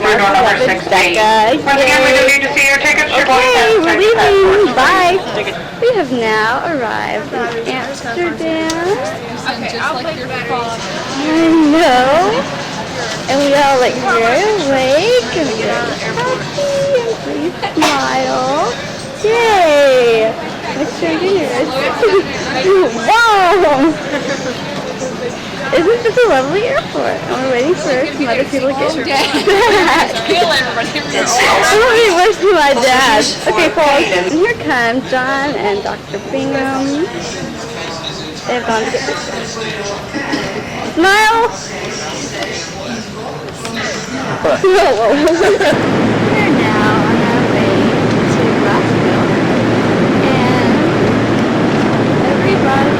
Becca. Once again, we need to see your tickets. Okay, we're leaving. Bye. We have now arrived in Amsterdam. Okay, just like your father. I know. And we all like very awake and very happy and please smile. Yay! Let's show dinner. Wow! Isn't this a lovely airport? And we're waiting for some other people to get back. I'm waiting to see my dad. Okay, folks. And here come John and Dr. Bingham. They've gone to get pictures. Smile! We're now on our way to Rossville. And everybody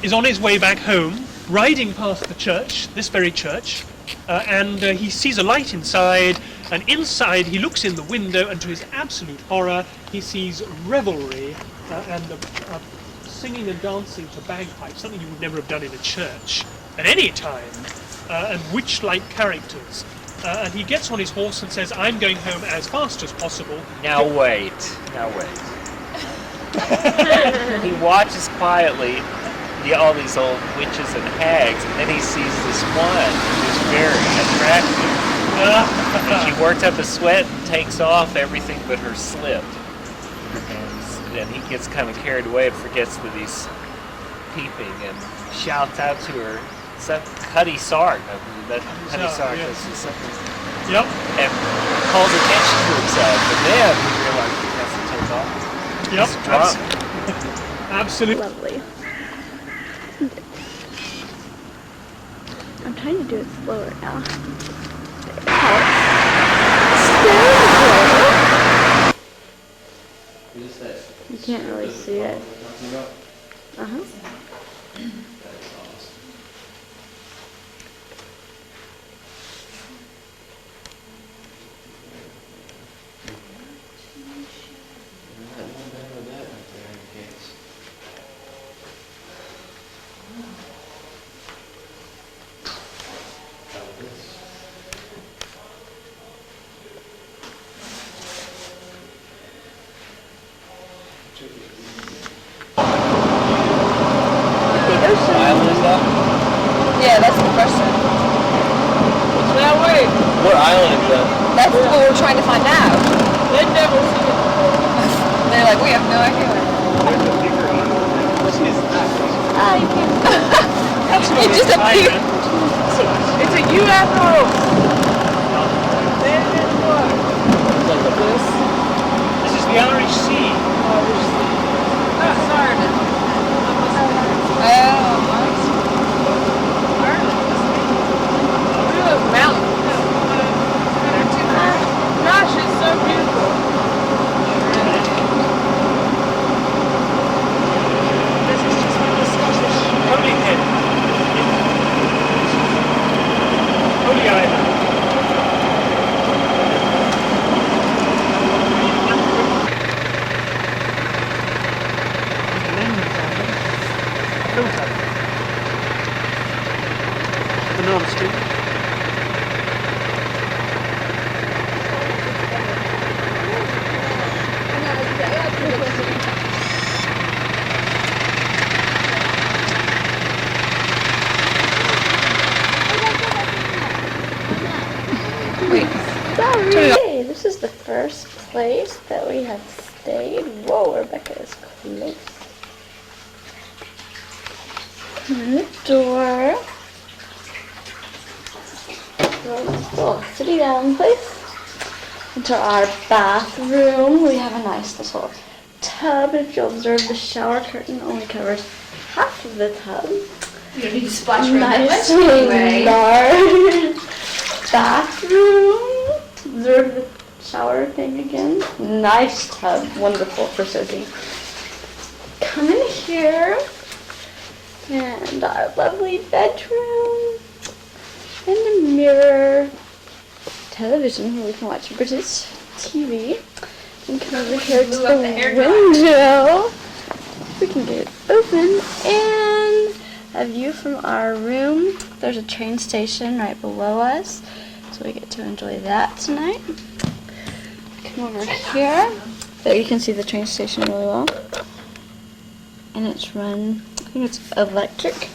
is on his way back home, riding past the church, this very church, and he sees a light inside, and inside he looks in the window, and to his absolute horror, he sees revelry and singing and dancing to bagpipes, something you would never have done in a church at any time, and witch-like characters. And he gets on his horse and says, "I'm going home as fast as possible." Now wait. He watches quietly all these old witches and hags, and then he sees this one who's very attractive. And she works up a sweat and takes off everything but her slip. And he gets kind of carried away and forgets that he's peeping and shouts out to her, Cuddy Sark, I believe that Cuddy Sark is something. Yep. And calls attention to himself, and then he realizes he has to take off. Yep. He's drunk. Absolutely. Lovely. I'm trying to do it slower now. You can't really see it. Uh-huh. Yeah, that's the question. What's that way? What island is that? That's what we're trying to find out. They never seen it before. They're like, we have no idea. It just appeared. It's a UFO. This is the Irish Sea. Sorry. Mountains. Gosh, it's so beautiful. This is just the Scottish Holy Head. Holy Island. The North Street. Sorry. This is the first place that we have stayed. Whoa, Rebecca is close. And the door. Oh, sitting down place. Into our bathroom. We have a nice little tub. If you'll observe, the shower curtain only covers half of the tub. You don't need to splash around Nice that much anyway. large bathroom. Observe the shower thing again. Nice tub. Wonderful for soaking. Come in here. And our lovely bedroom. And a mirror. Television where we can watch British TV. And come over here to the window. We can get it open and a view from our room. There's a train station right below us, so we get to enjoy that tonight. Come over here. There you can see the train station really well. And it's run, I think it's electric.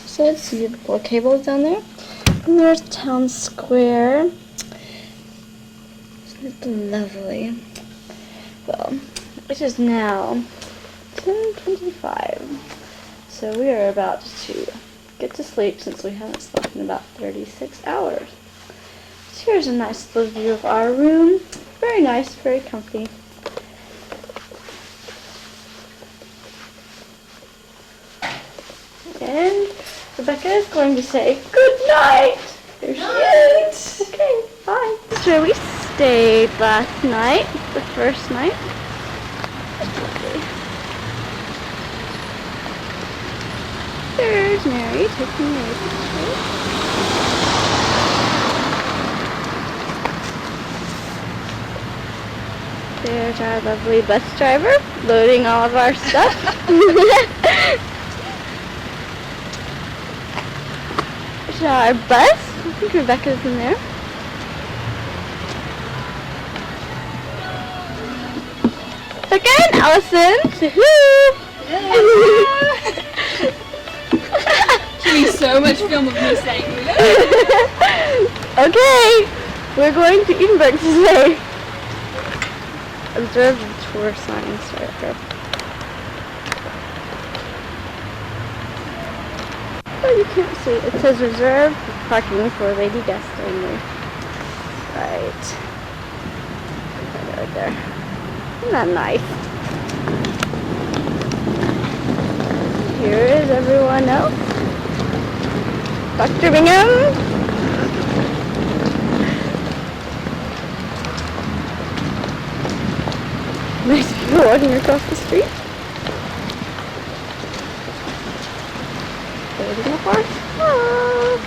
So let's see the four cables down there. And there's Town Square. Isn't it lovely? Well, it is now 10:25. So we are about to get to sleep since we haven't slept in about 36 hours. So here's a nice little view of our room. Very nice, very comfy. And Rebecca is going to say good night. There she is. Okay, bye. So we stayed last night, the first night. There's Mary taking Mary's picture. There's our lovely bus driver loading all of our stuff. There's our bus. I think Rebecca's in there. Again, Allison. Woohoo! Should be so much film of me saying Okay, we're going to Edinburgh today. Observe the tour signs right there. Oh, you can't see. It says reserved parking for lady guests only. Right. Right there. Isn't that nice? Here is everyone else. Dr. Bingham. Nice people walking across the street. Holding up our stuff.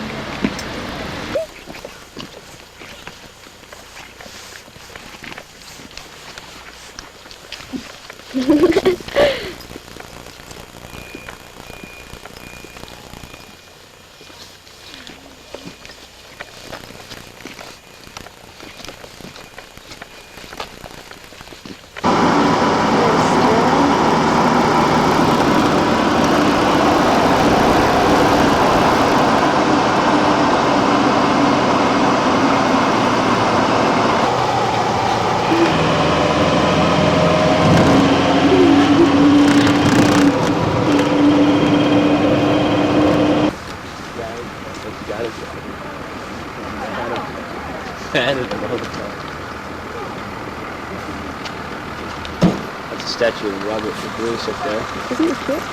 That's a statue of Robert the Bruce up there. Isn't it cute?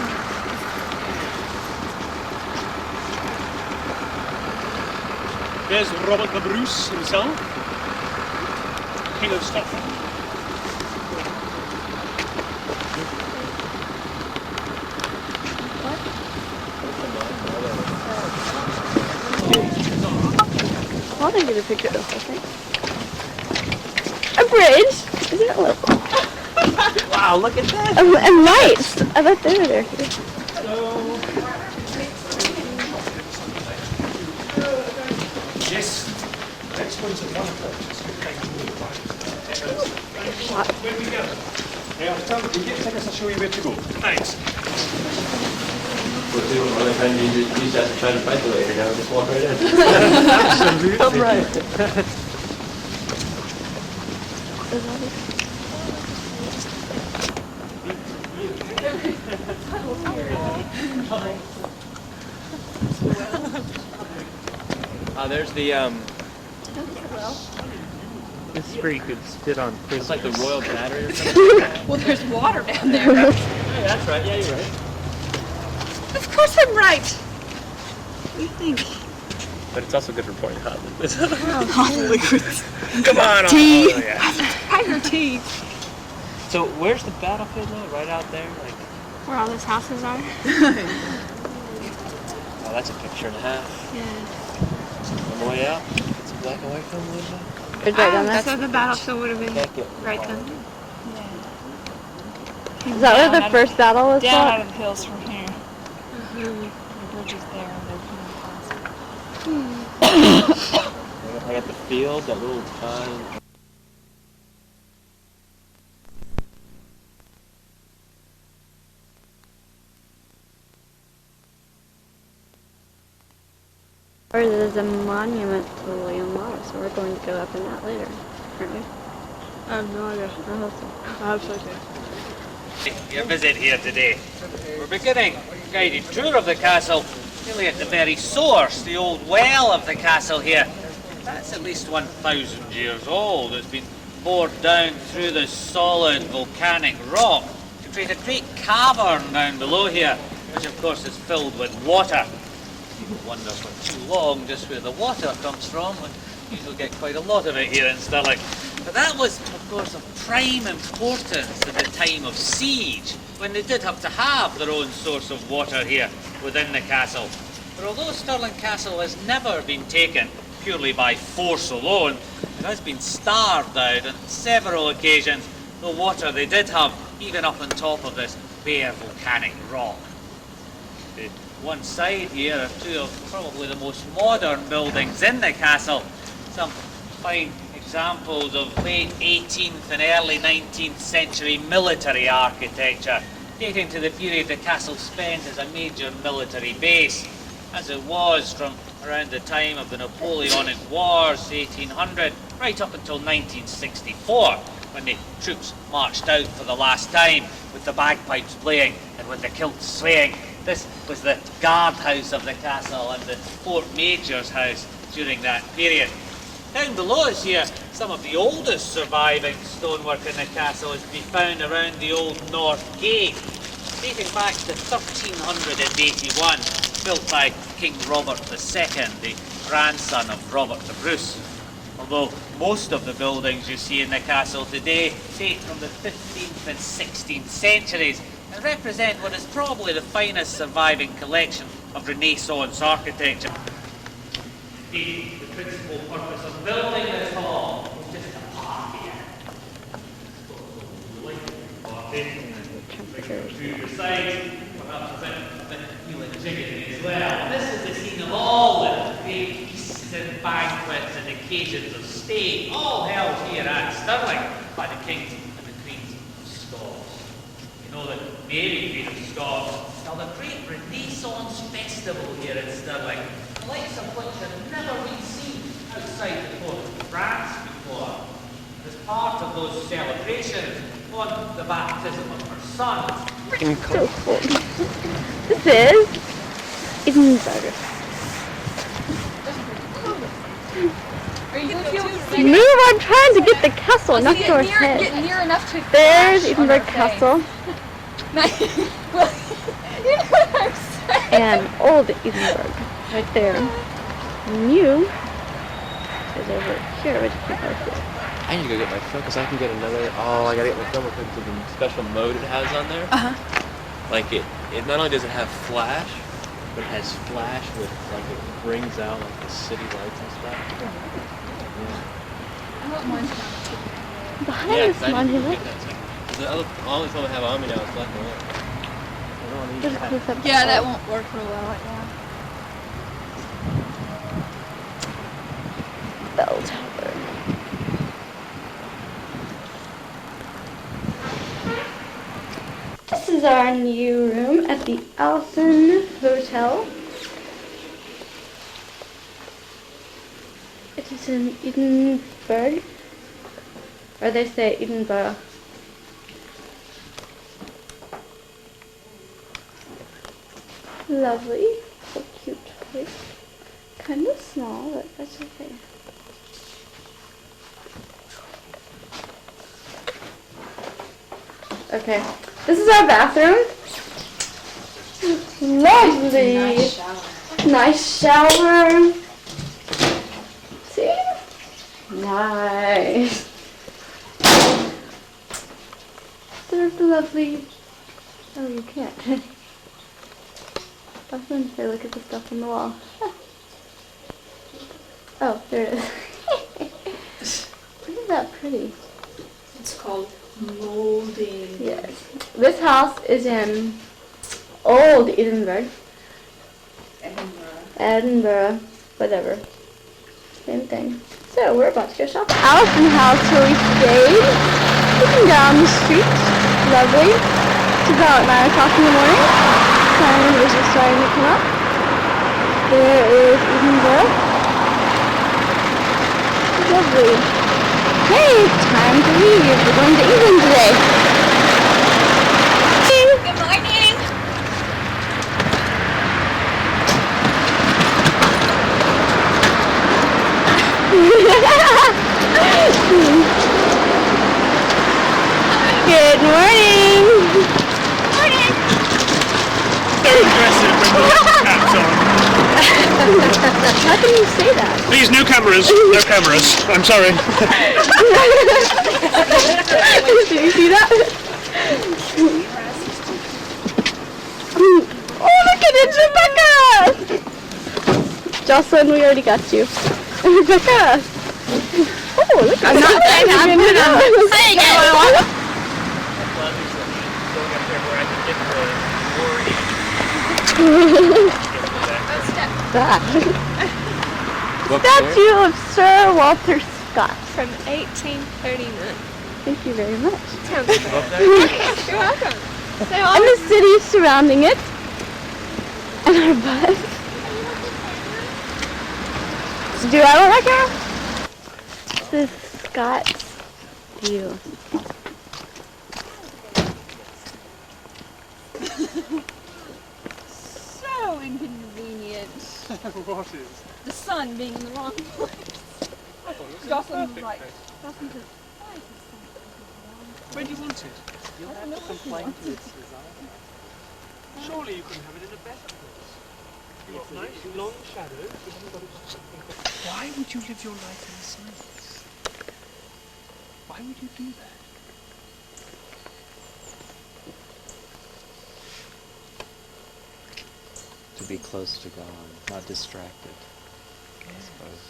There's Robert the Bruce himself, King of Scotland. I want to get a picture of the whole thing. A bridge? Isn't it lovely? Wow, look at that! And lights! I bet they were there. Yes. Next one's at 1 o'clock. Where do we go? Yeah, Tom, you get seconds, I'll show you where to go. Thanks. We'll do it when you just have to try to fight the later now, just walk right in. Absolutely. Come right. There's the This is where you could sit on Christmas. It's like the Royal Battery or something. Well, there's water down there. Hey, that's right. Yeah, you're right. Of course I'm right. What do you think? But it's also good for pouring hot liquids. Hot liquids. Come on, Tea. oh, yeah. Tiger tea. So where's the battlefield now? Right out there? Like, Where all those houses are? oh, that's a picture and a half. Yeah. On the way out, it's a black and white film, Linda. It's right down there. So the battlefield would have been Can't get right far. then. Is that where the first battle was Down out fought? of the hills from here. The bridge is there and there's I got the field, that little tiny. Or there's a monument to William Wallace, so we're going to go up in that later, aren't we? I have no idea. I hope so. I hope so too. Your visit here today. We're beginning a guided tour of the castle, nearly at the very source, the old well of the castle here. That's at least 1,000 years old. It's been bored down through the solid volcanic rock to create a great cavern down below here, which of course is filled with water. People wonder for too long just where the water comes from, and you'll get quite a lot of it here in Stirling. But that was, of course, of prime importance at the time of siege, when they did have to have their own source of water here within the castle. But although Stirling Castle has never been taken purely by force alone, it has been starved out on several occasions, the water they did have even up on top of this bare volcanic rock. The one side here are two of probably the most modern buildings in the castle. Some fine examples of late 18th and early 19th century military architecture, dating to the period the castle spent as a major military base, as it was from around the time of the Napoleonic Wars, 1800, right up until 1964, when the troops marched out for the last time, with the bagpipes playing and with the kilts swaying. This was the guardhouse of the castle and the Fort Major's house during that period. Down below us here, some of the oldest surviving stonework in the castle is to be found around the old North Gate, dating back to 1381, built by King Robert II, the grandson of Robert the Bruce. Although most of the buildings you see in the castle today date from the 15th and 16th centuries and represent what is probably the finest surviving collection of Renaissance architecture. The principal purpose of building this hall was just a party. To your side, perhaps a bit feeling jiggity as well. This is the scene of all the great feasts and banquets and occasions of state, all held here at Stirling by the kings and the queens of Scots. You know that Mary, Queen of Scots, held a great Renaissance festival here in Stirling, the likes of which have never been seen outside the court of France before. As part of those celebrations, on the baptism of her son. So cool. This is Edinburgh. Move, I'm trying to get the castle enough to our head. Get near enough to There's flash on Edinburgh their Castle face. Well, you know what I'm saying. and Old Edinburgh right there. New is over here, which you can probably see. I need to go get my film because I can get another. Oh, I gotta get my film because of the special mode it has on there. Like it not only does it have flash, but it has flash with like it brings out like the city lights and stuff. I want mine. Behind Yeah, this 'cause I need to go monument, get that. The only film I have on me now is black and white. I don't need there's a that. close up. Yeah, that won't work real well right now. Bell Tower. This is our new room at the Allison Hotel. It is in Edinburgh, or they say Edinburgh. Lovely, so cute place. Kind of small, but that's okay. Okay. This is our bathroom. Lovely. Nice shower. See? Nice. There's the lovely. Oh, you can't. I was going to say, look at the stuff on the wall. Oh, there it is. Isn't that pretty? It's called molding. Yes. This house is in old Edinburgh. Edinburgh. Whatever. Same thing. So, we're about to go shopping. Allison house where we stayed. Looking down the street. Lovely. It's about 9 o'clock in the morning. Sun is just starting to come up. There is Edinburgh. Lovely. Hey, it's time to leave. We're going to England today. Good morning. Good morning. Morning. Very aggressive when the caps on. How can you say that? Please, no cameras. No cameras. I'm sorry. Did you see that? Oh, look at it, Rebecca! Jocelyn, we already got you. Rebecca! Oh, look at I'm not saying I'm saying it. that. What Statue of Sir Walter Scott. From 1839. Thank you very much. Sounds great. You're welcome. And the city surrounding it. And our bus. Do I look like her? This is Scott's view. So inconvenient. What is? The sun being in the wrong place. Jocelyn's right. Jocelyn says, why is the sun in the wrong place? Where do you want it? I don't know what she wants. Surely you couldn't have it in a better place. You've got nice long shadows. You haven't got it. Why would you live your life in silence? Why would you do that? To be close to God, not distracted. I suppose.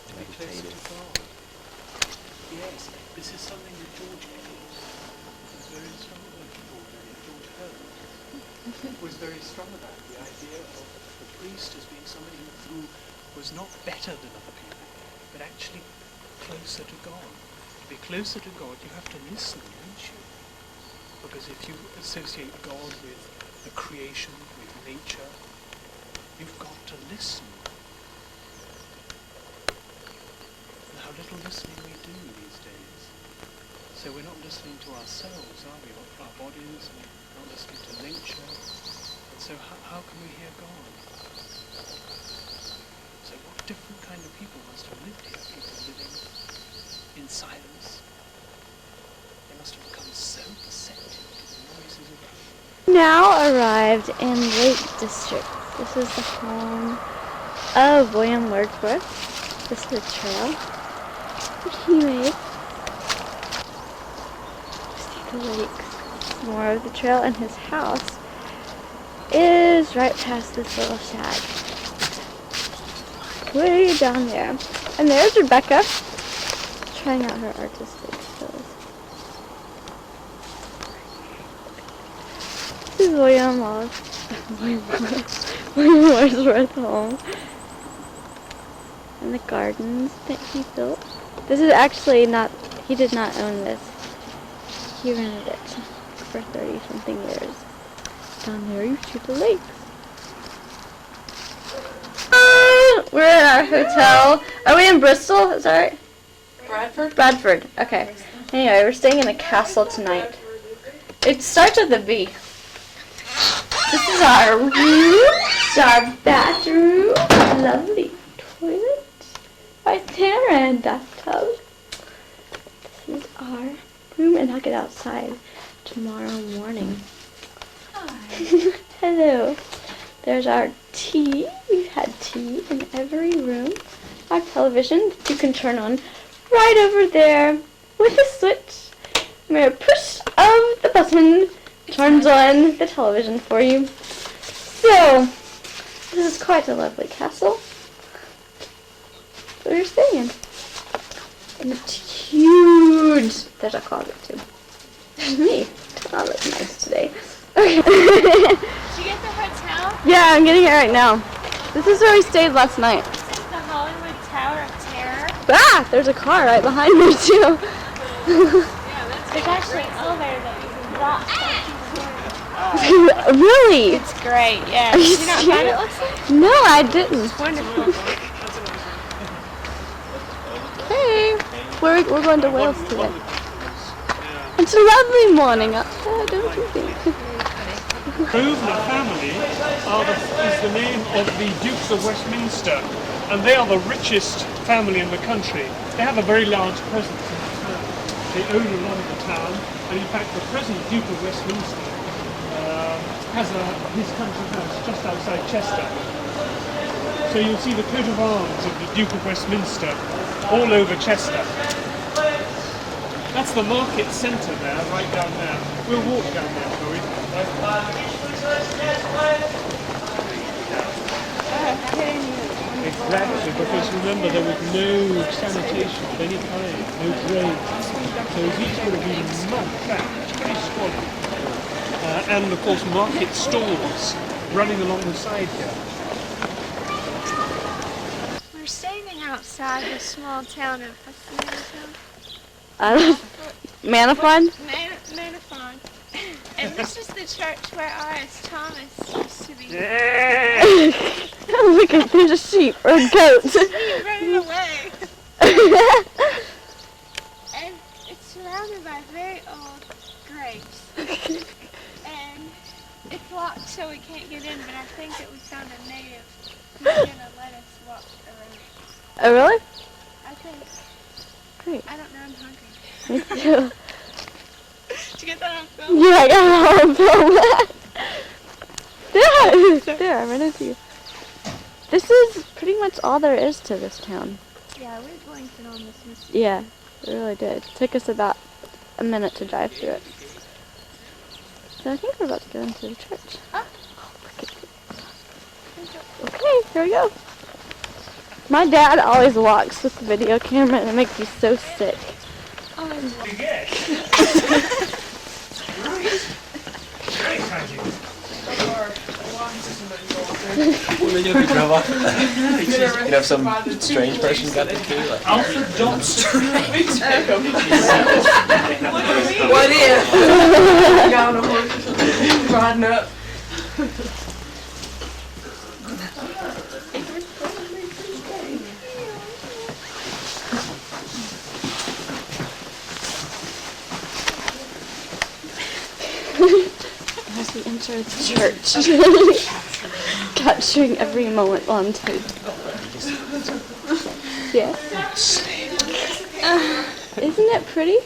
To be closer Meditative. to God. Yes, this is something that George Ellis was very strong about. George Herbert was very strong about the idea of the priest as being somebody who was not better than other people, but actually closer to God. To be closer to God, you have to listen, don't you? Because if you associate God with the creation, with nature, you've got to listen. And how little listening we do these days. So we're not listening to ourselves, are we? Our bodies, and we're not listening to nature. And so how can we hear God? So what different kind of people must have lived here? People living in silence. They must have become so perceptive to the noises around them. Now arrived in Lake District. This is the home of William Wordsworth. This is a trail that he made. See the lakes. More of the trail, and his house is right past this little shack. Way down there. And there's Rebecca trying out her artistic skills. This is William Wordsworth home. And the gardens that he built. This is actually not, he did not own this. He rented it for 30 something years. Down there you see the lakes. We're in our hotel. Are we in Bristol? Is that right? Bradford. Okay. Anyway, we're staying in a castle tonight. It starts with a B. This is our room. This is our bathroom. Lovely toilet. Right there, and bathtub. This is our room, and I'll get outside tomorrow morning. Hello. There's our tea. We've had tea in every room. Our television that you can turn on right over there with a switch. Where a push of the button turns on the television for you. So, this is quite a lovely castle. So you're staying in. And it's huge. There's a closet too. There's me. I look nice today. Okay. Did you get the hotel? Yeah, I'm getting it right now. This is where we stayed last night. This is the Hollywood Tower of Terror. Ah, there's a car right behind me too. There's actually an elevator that you can drop. Really? It's great, yeah. Are you Did you not find it, serious? Allison? No, I didn't. It's wonderful. Hey, we're going to Wales today. It's a lovely morning up there, don't you think? Grosvenor family is the name of the Dukes of Westminster, and they are the richest family in the country. They have a very large presence in the town. They own a lot of the town, and in fact the present Duke of Westminster has his country house just outside Chester. So you'll see the coat of arms of the Duke of Westminster all over Chester. That's the market centre there, right down there. We'll walk down there, shall we? Exactly, because remember there was no sanitation of any kind, no drains. So these would have been mud trapped, pretty squalid. And of course market stalls running along the side here. We're standing outside the small town of, what's the name of Manafon? Manafon. And this is the church where R.S. Thomas used to be. Look at, there's a sheep or a goat. He's running away. And it's surrounded by very old graves. And it's locked so we can't get in, but I think that we found a native who's going to let us walk around. Oh, really? I think. Great. I don't know, I'm hungry. Me too. Did you get that on film? Yeah, I got it on film. There, I ran into you. This is pretty much all there is to this town. Yeah, we blinked it on this mistake. Yeah, it really did. It took us about a minute to drive through it. So I think we're about to go into the church. Okay, here we go. My dad always walks with the video camera and it makes me so sick. Well, then you'll be drove off. You know, if some strange person got them too, like. Alfred Johnson. What if? Got on a horse or something, riding up. As we enter the church, capturing every moment while I'm tape. Yeah. Isn't it pretty?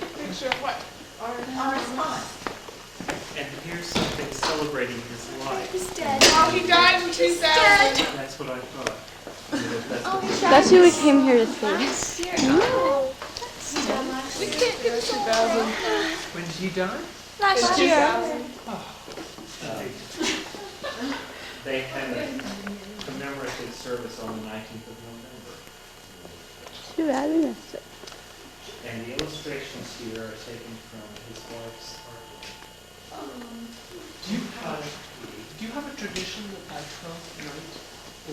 And here's something celebrating his life. He's dead. Oh, he died in 2000. That's what I thought. That's who we came here to see. We can't do this. When did he die? Last year. They had a commemorative service on the 19th of November. Too bad we missed it. And the illustrations here are taken from his wife's artwork. Do you have a tradition that by 12th night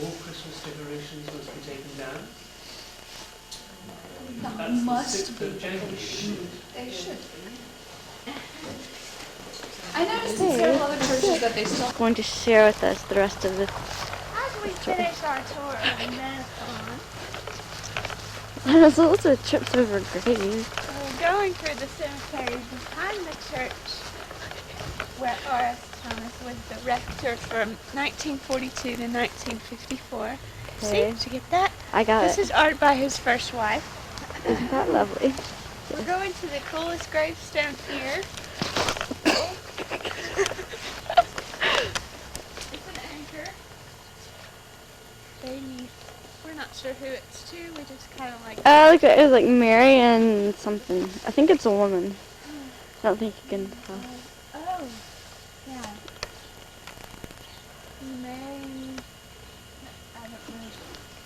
all Christmas decorations must be taken down? That's the 6th of January. They should be. I noticed in several other churches that they still. Going to share with us the rest of the. As we finish our tour of Manafon, There's also trips over graves. we're going through the cemetery behind the church where R.S. Thomas was the rector from 1942 to 1954. See, Okay. did you get that? I got This it. is art by his first wife. Isn't that lovely? We're going to the coolest gravestone here. sure who it's to. We just kind of like. Look, it was like Mary and something. I think it's a woman. I don't think you can tell. Oh, yeah. Mary. I don't know.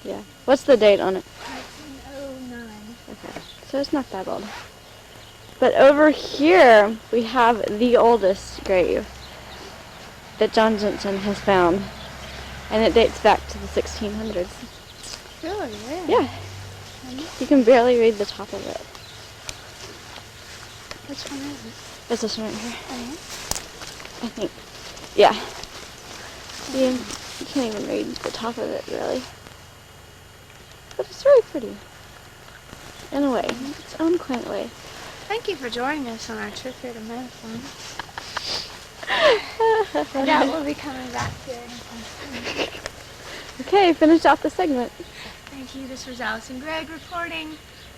Yeah. What's the date on it? 1909. Okay. So it's not that old. But over here, we have the oldest grave that John Jensen has found. And it dates back to the 1600s. Really? Yeah. You can barely read the top of it. Which one is it? It's this one right here. Oh, I think. Yeah. You can't even read the top of it, really. But it's very pretty. In a way. Its own quaint way. Thank you for joining us on our trip here to Medicine. I doubt we'll be coming back here anytime soon. Okay, finish off the segment. Thank you. This was Allison Gregg reporting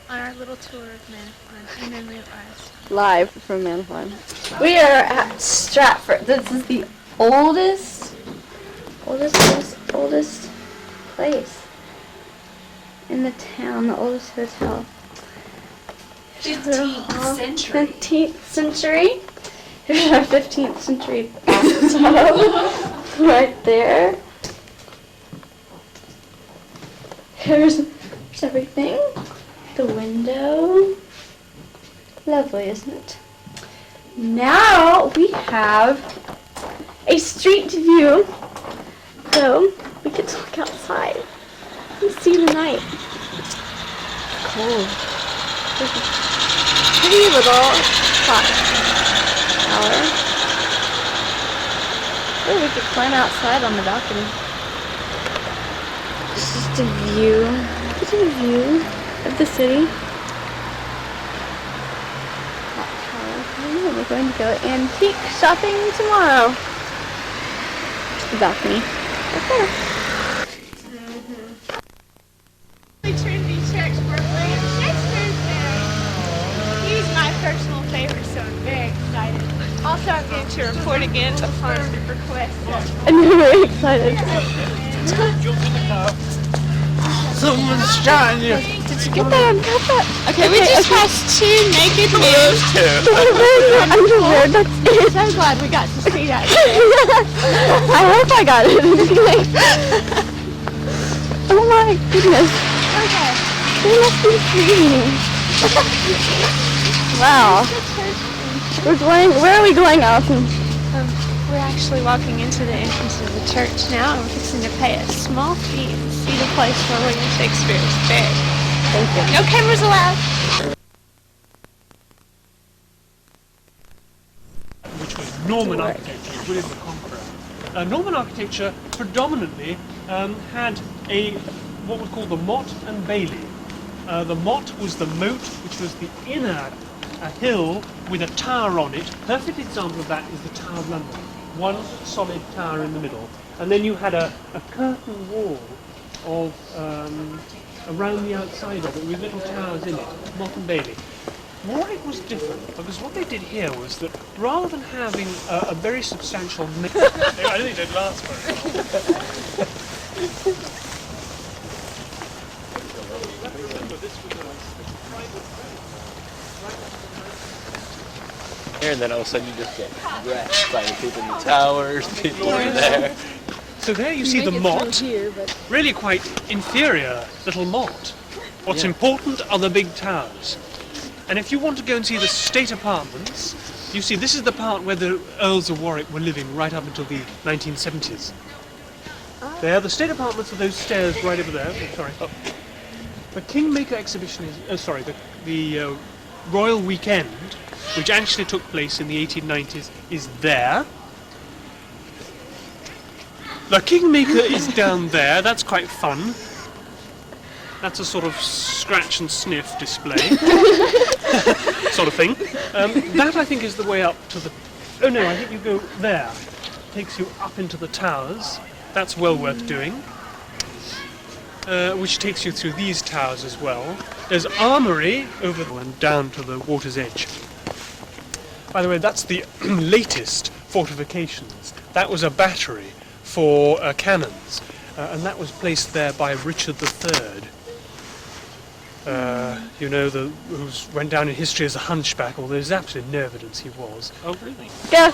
on our little tour of Manafon in memory of Allison. Live from Manafon. We are at Stratford. This is the oldest place in the town, the oldest hotel. 15th century. 15th century. Here's our 15th century bathtub right there. Here's everything. The window. Lovely, isn't it? Now we have a street view. So we get to look outside and see the night. Cool. There's a pretty little clock tower. Oh, we could climb outside on the balcony. Just a view. Just a view of the city. Clock tower. And we're going to go antique shopping tomorrow. The balcony. Right there. Trinity Church, Brooklyn. Shakespeare's there. He's my personal favorite, so I'm very excited. Also, I'm going to report again upon request. I'm very excited. Someone's shot you. Did you get that? Got that? Okay, we just passed two naked men. Underwear, that's it. So glad we got to see that. I hope I got it. Oh my goodness. Okay. They must be sleeping. Wow. Where are we going, Allison? We're actually walking into the entrance of the church now, and we're fixing to pay a small fee and see the place where William Shakespeare is buried. Thank you. No cameras allowed. Which was Norman architecture, William the Conqueror. Norman architecture predominantly had what was called the motte and bailey. The motte was the moat, which was the inner hill with a tower on it. Perfect example of that is the Tower of London. One solid tower in the middle. And then you had a curtain wall of around the outside of it with little towers in it, motte and bailey. Warwick was different because what they did here was that rather than having a very substantial I don't think they'd last very long. And then all of a sudden you just get wrecked by the people in the towers, the people over there. So there you see the motte, really quite inferior little motte. What's important are the big towers. And if you want to go and see the state apartments, you see this is the part where the Earls of Warwick were living right up until the 1970s. There, the state apartments are those stairs right over there. Oh, sorry. Oh. The Kingmaker exhibition is, the Royal Weekend, which actually took place in the 1890s, is there. The Kingmaker is down there. That's quite fun. That's a sort of scratch and sniff display sort of thing. That, I think, is the way up to the... Oh no, I think you go there. Takes you up into the towers. That's well worth doing. Which takes you through these towers as well. There's Armoury over there and down to the water's edge. By the way, that's the latest fortifications. That was a battery for cannons. and that was placed there by Richard III. You know, who went down in history as a hunchback, although there's absolutely no evidence he was. Oh, really? Go.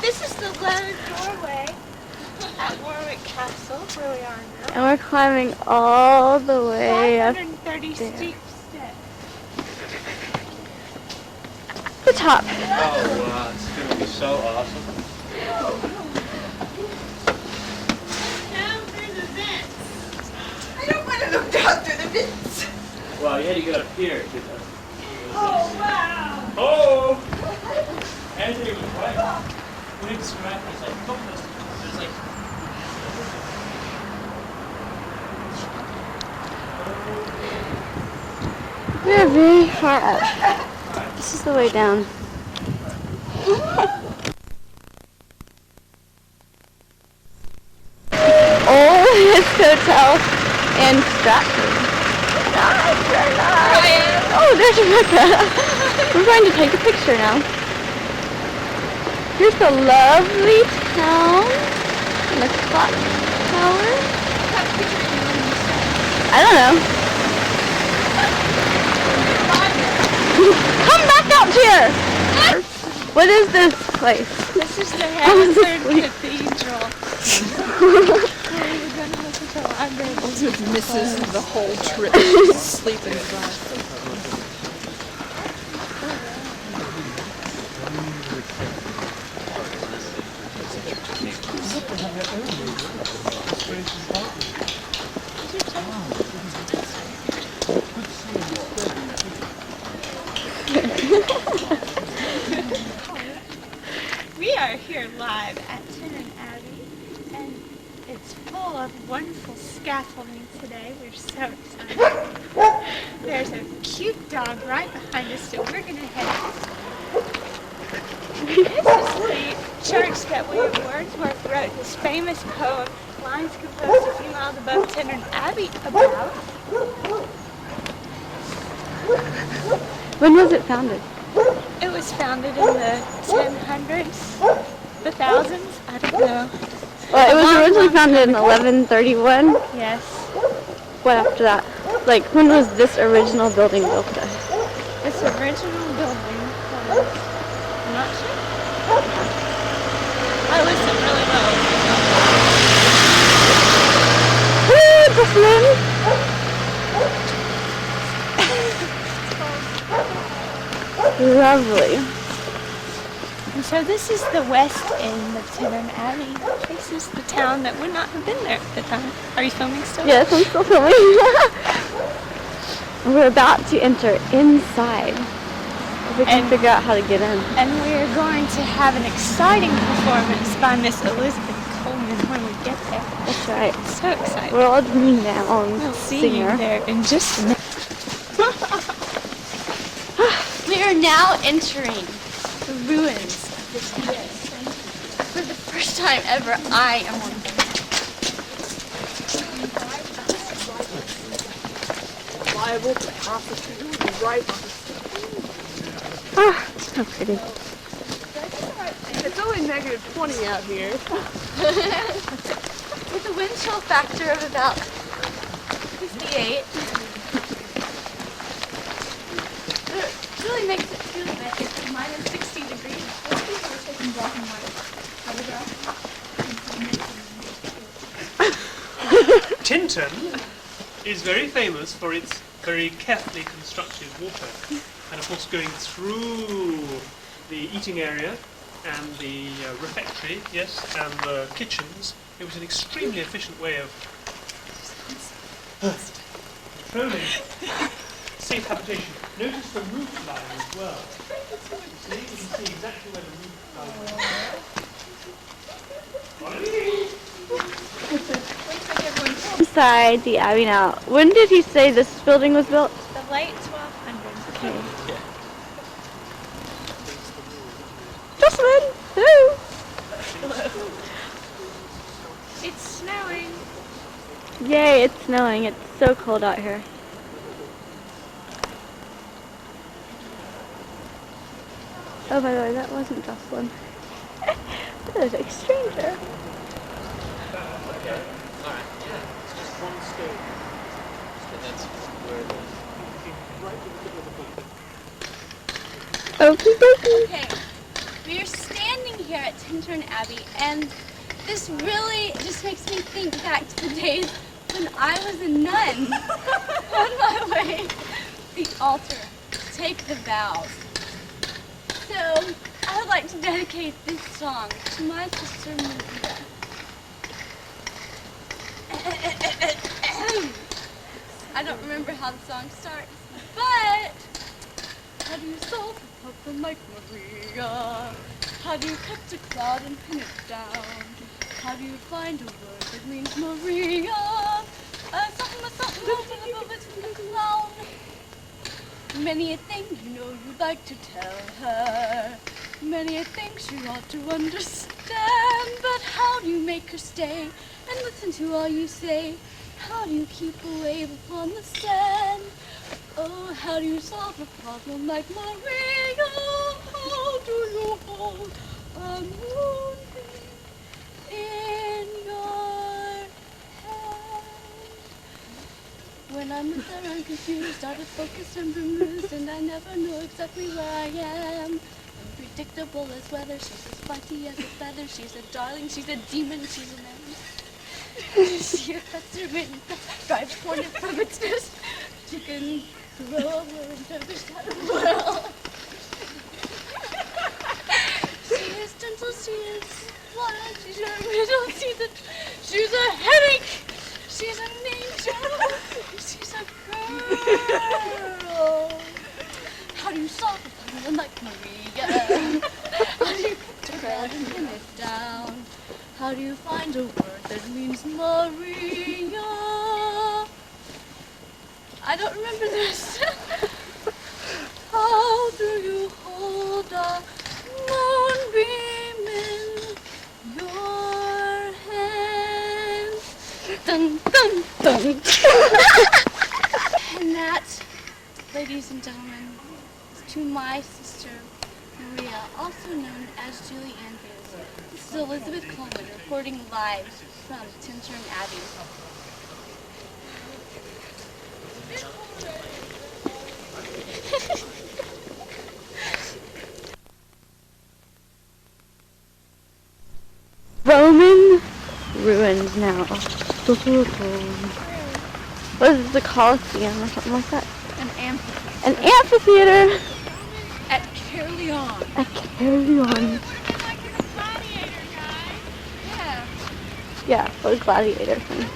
This is the leather doorway at Warwick Castle, where we are now. And we're climbing all the way up 530 there. steep steps. the top. Oh, wow, it's going to be so awesome. Down through the vents. I don't want to look down through the vents. Well, you had to get up here. Oh, wow. Oh! Anthony was right. We need to scratch. It's like compass. It's like. We're very far up. This is the way down. Old Hotel in Stratford. Oh, there's Rebecca. We're going to take a picture now. Here's the lovely town and the clock tower. I don't know. Come back out here! What is this place? This is the Hereford Cathedral. We're going to look at the library. Elizabeth misses the whole trip. Sleep in class. We are here live at Tennant Abbey, and it's full of wonderful scaffolding today. We're so excited. There's a cute dog right behind us, so we're going to head out. This is the church that William Wordsworth wrote his famous poem, Lines Composed a Few Miles Above Tennant Abbey, about. When was it founded? It was founded in the 1000s, the thousands, I don't know. Well, it was originally founded in 1131. Yes. What after that? Like, when was this original building built? This original building was, I'm not sure. I listen really low. Woo, Jocelyn! Lovely. And so this is the west end of Tennant Abbey. This is the town that would not have been there at the time. Are you filming still? Yes, I'm still filming. We're about to enter inside. If we can figure out how to get in. And we're going to have an exciting performance by Miss Elizabeth Coleman when we get there. That's right. So excited. World renowned We'll see singer. you there in just a minute. We are now entering the ruins of this place. And for the first time ever, I am on Liable to prosecute right on Ah, so pretty. It's only negative 20 out here. With a wind chill factor of about 58. It really makes it feel like it's minus 60 degrees. Those people are taking black and white photographs. Tinton is very famous for its very carefully constructed water. And of course going through the eating area and the refectory, yes, and the kitchens, it was an extremely efficient way of controlling safe habitation. Notice the roof line as well. You can see exactly where the roof line is. Inside the Abbey now. When did he say this building was built? The late 1200s. Okay. Jocelyn! Hello! It's snowing. Yay, it's snowing. It's so cold out here. Oh, by the way, that wasn't Jocelyn. That was a stranger. Okie dokie. Okay, we are standing here at Tintern Abbey, and this really just makes me think back to the days when I was a nun on my way to the altar to take the vows. So I would like to dedicate this song to my sister Maria. I don't remember how the song starts, but how do you solve a problem like Maria? How do you cut a cloud and pin it down? How do you find a word that means Maria? Something from the clown. Many a thing you know you'd like to tell her. Many a thing she ought to understand. But how do you make her stay and listen to all you say? How do you keep a wave upon the sand? Oh, how do you solve a problem like Maria? How do you hold a moonbeam in your hand? When I'm with her, I'm confused, out of focus and bemused, and I never know exactly where I am. Unpredictable as weather, she's as flighty as a feather, she's a darling, she's a demon, she's an end. She affects her mitten, drives hornet from its nest. She can grow over and never shadow well. She is gentle, she is wild, she's your middle, she's a headache, she's an angel, she's a girl. How do you solve a problem like Maria? How do you put her down and pin it down? How do you find a word that means Maria? I don't remember this. How do you hold a moonbeam in your hand? Dun, dun, dun. And that, ladies and gentlemen, is to my sister Maria, also known as Julie Andrews. This is Elizabeth Coleman reporting live from Tintern Abbey. Roman ruins now. What is it, the Colosseum or something like that? An amphitheater. An amphitheater At Caerleon. at Caerleon. Yeah. Yeah, for a gladiator thing.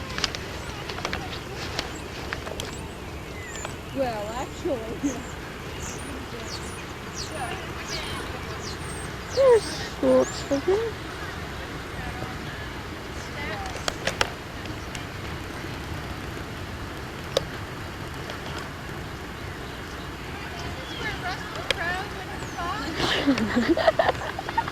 Well, actually. There's school children.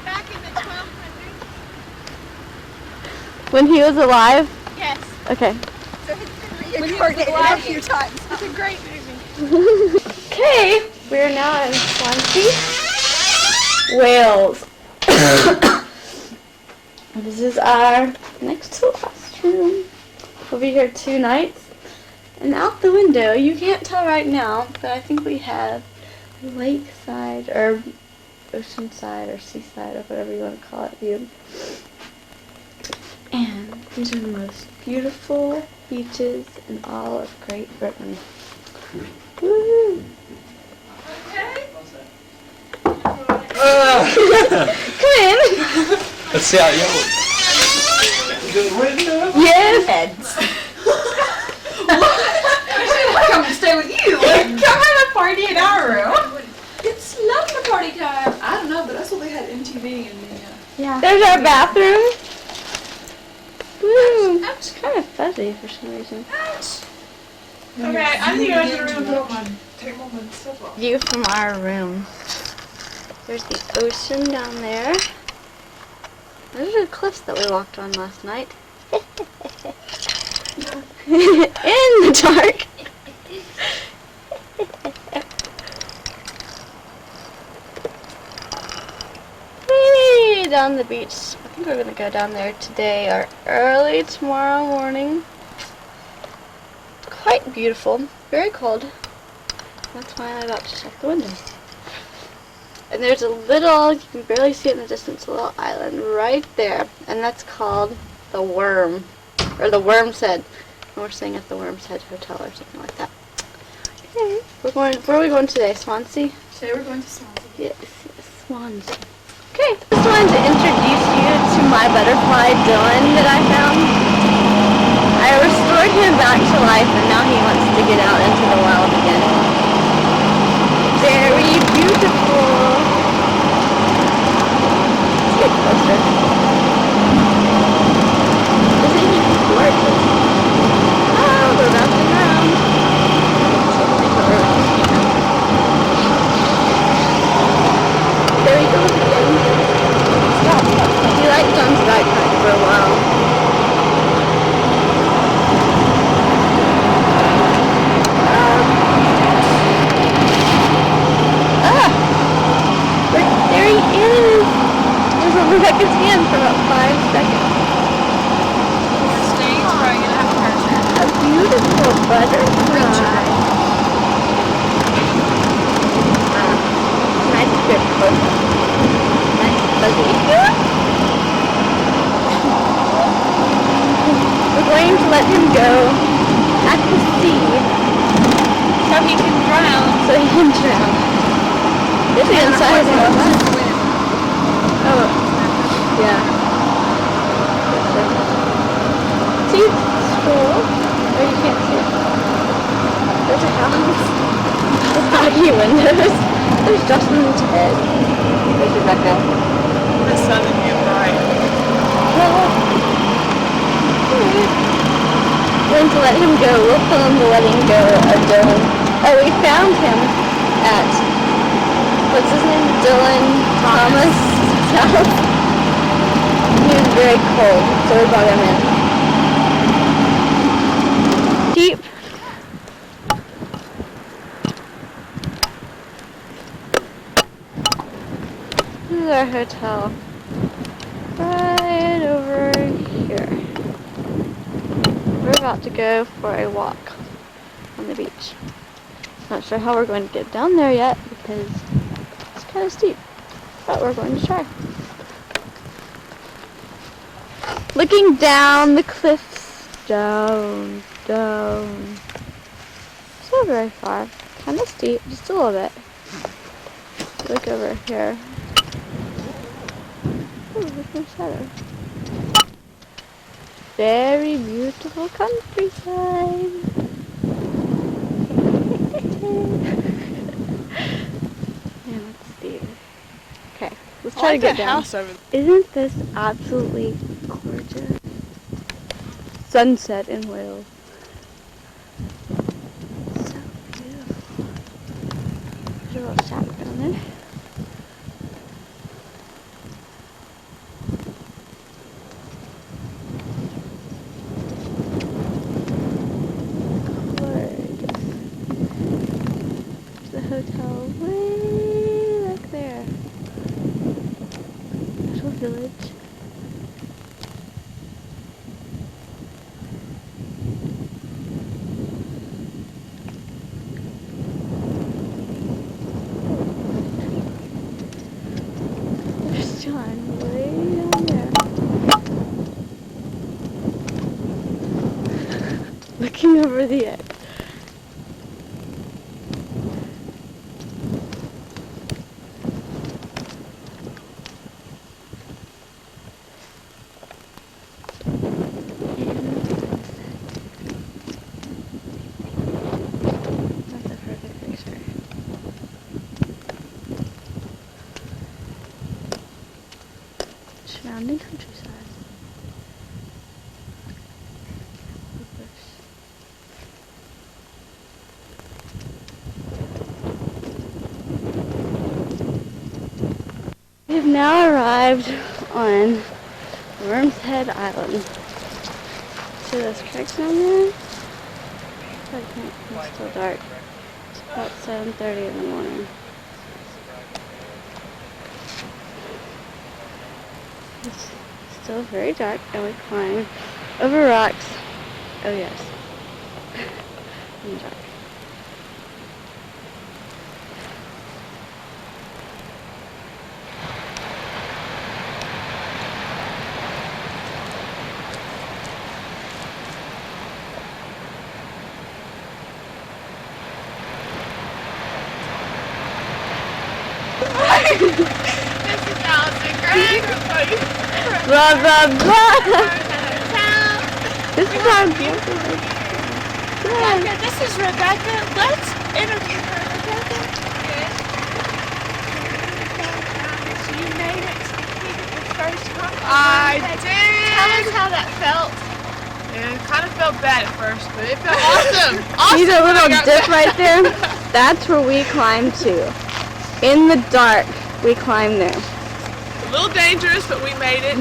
Back in the 1200s. When he was alive? Yes. Okay. So it's been reincarnated a few times. It's a great movie. Okay, we're now in Swansea, Wales. This is our next to last room. We'll be here 2 nights. And out the window, you can't tell right now, but I think we have lakeside or oceanside or seaside or whatever you want to call it view. And these are the most beautiful beaches in all of Great Britain. Woo! Come in. Let's see how you. Yes. Come and stay with you. Come have a party in our room. It's lovely party time. I don't know, but that's what they had MTV in the. Yeah. There's our bathroom. Woo. It's kind of fuzzy for some reason. Okay, I'm gonna go to the room and take all my stuff off. View from our room. There's the ocean down there. Those are the cliffs that we walked on last night. In the dark. Whee! Down the beach. I think we're gonna go down there today or early tomorrow morning. Quite beautiful. Very cold. That's why I got to shut the window. And there's a little, you can barely see it in the distance, a little island right there. And that's called the Worm, or the Worm's Head. And we're staying at the Worm's Head Hotel or something like that. Okay, where are we going today? Swansea? Today we're going to Swansea. Yes, Swansea. Okay, just wanted to introduce you to my butterfly Dylan that I found. I restored him back to life and now he wants to get out into the wild again. Very beautiful. Let's get closer. Isn't he gorgeous? Oh, we're wrapping around. There he goes again. Stop. He liked John's backpack for a while. There he is! There's a look at his hand for about 5 seconds. Stage where I'm gonna have a heart attack. A beautiful butterfly. Nice good close up. Nice fuzzy. We're going to let him go at the sea So he can drown. so he can drown. This is inside his mouth. Oh, yeah. See, school. Oh, you can't see it. There's a house. There's baggy windows. There's Justin and Ted. There's Rebecca. The sun is getting bright. We're going to let him go. We'll film the letting go of Dylan. Oh, we found him at, what's his name? Dylan Thomas' house. He was very cold, so we brought him in. Deep. This is our hotel. Right over here. We're about to go for a walk on the beach. Not sure how we're going to get down there yet because it's kind of steep, but we're going to try. Looking down the cliffs, down. It's not very far, kind of steep, just a little bit. Look over here. Oh, there's no shadow. Very beautiful countryside. Man, let's see. Okay, let's try to get down. House over there. Isn't this absolutely gorgeous? Sunset in Wales. So beautiful. There's a little shack down there. Hotel way back there. Little village. There's John way down there. Looking over the edge. Surrounding countryside. We have now arrived on Worm's Head Island. See those tracks down there? It's still dark. It's about 7:30 in the morning. It's still very dark and we climb over rocks. Oh yes. In the dark. This is Allison Greg. Blah, blah, blah. This is our Rebecca, this is Rebecca. Let's interview her. Rebecca. You made it to the first one. I did. Tell us how that felt. And it kind of felt bad at first, but it felt awesome. See the little when I got dip back. right there? That's where we climbed to. In the dark, we climbed there. A little dangerous, but we made it.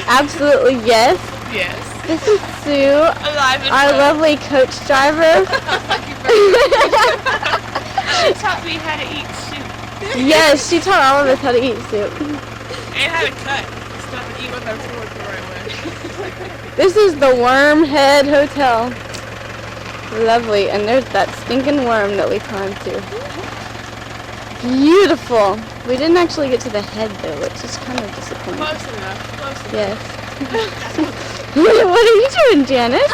Absolutely, yes. Yes. This is Sue, Alive and our well. lovely coach driver. She taught me how to eat soup. Yes, she taught all of us how to eat soup. And how to cut stuff and eat with our fork the right way. This is the Wormhead Hotel. Lovely, and there's that stinking worm that we climbed to. Beautiful. We didn't actually get to the head though, which is kind of disappointing. Close enough. Close enough. Yes. What are you doing, Janice?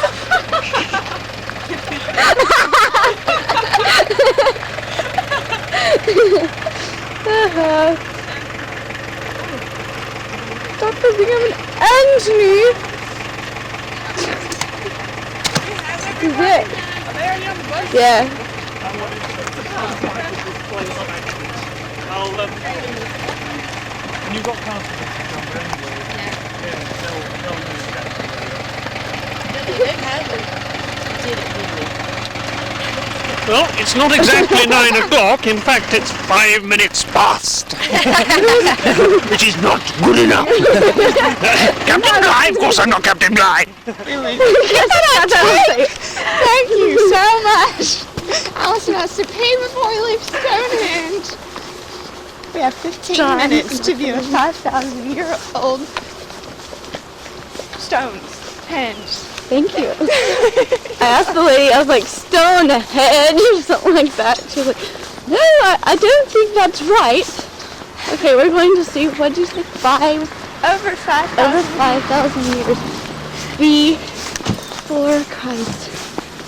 Dr. Bingham and Anthony. Is it? Yeah. I'll, and you've got Carter's number anyway. Yeah, they'll know exactly. Well, it's not exactly 9 o'clock. In fact, it's 5 minutes past. Which is not good enough. Captain Guy? Of course I'm not Captain Guy. Thank you so much. Allison has to pay before we leave Stonehenge. We have 15 minutes to view a 5,000-year-old Stonehenge. Thank you. I asked the lady, I was like, Stonehenge or something like that. She was like, no, I don't think that's right. Okay, we're going to see, what'd you say, Over 5,000. over 5,000 years before Christ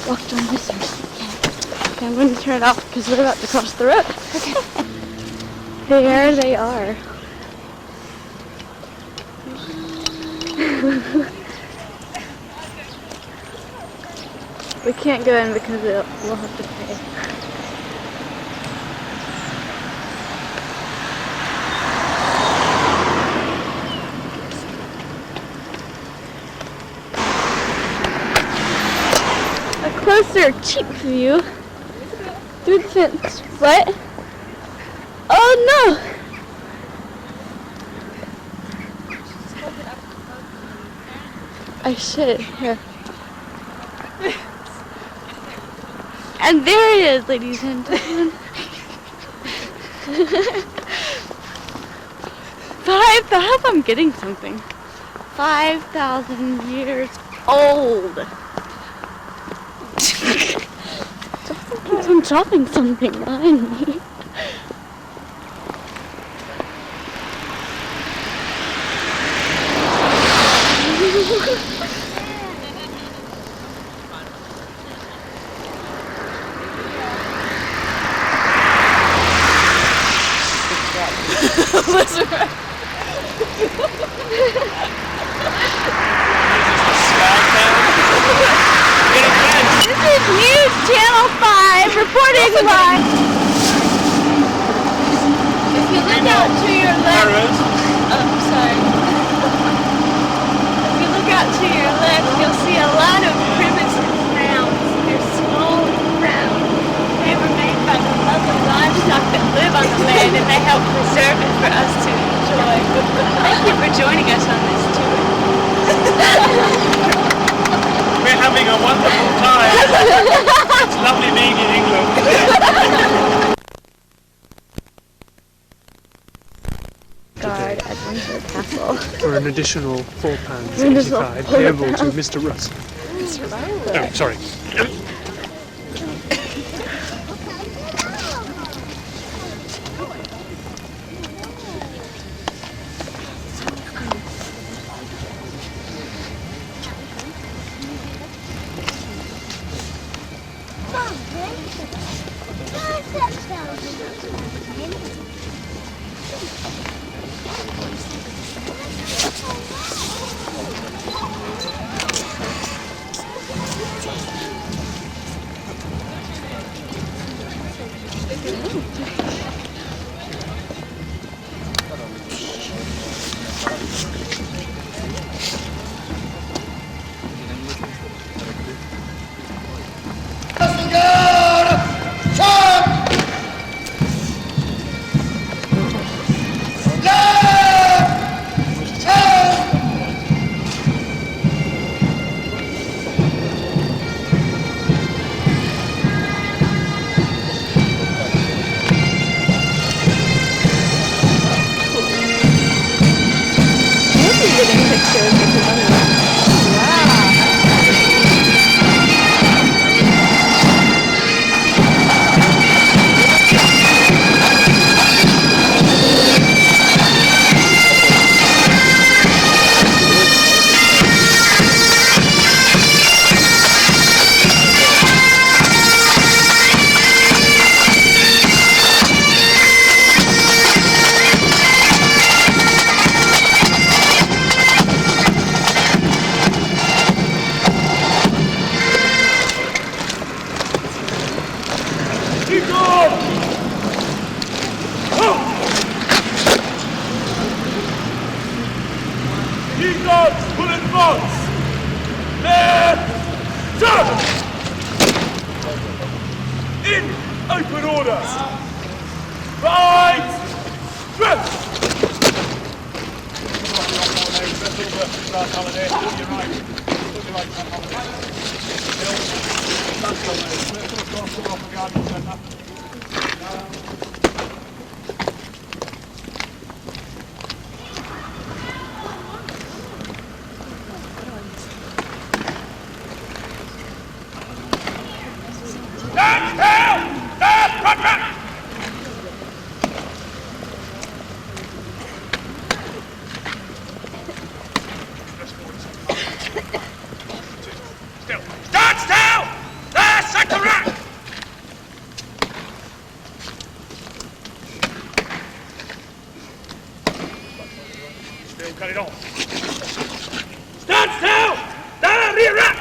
walked on this earth. Okay, I'm going to turn it off because we're about to cross the road. Okay. There they are. We can't go in because we'll have to pay. A closer, cheap view through the fence. What? Oh no! I should. Here. And there it is, ladies and gentlemen. 5,000. I hope I'm getting something. 5,000 years old. I'm dropping something behind me. This is News Channel 5 reporting live. If you look out to your left, sorry. If you look out to your left, you'll see a lot of primitive mounds. They're small and round. They were made by the lovely livestock that live on the land, and they help preserve it for us to enjoy. Thank you for joining us on this tour. We're having a wonderful time. It's lovely being in England. Guard Adventure Castle. For an additional £4.75 payable to Mr. Russell. Oh, sorry. Getting pictures because I'm Open order! Right! Dress! Stand still! Stand contract! Still! Stand still! There's second rack! Still cut it off. Stand still! There, rear rack!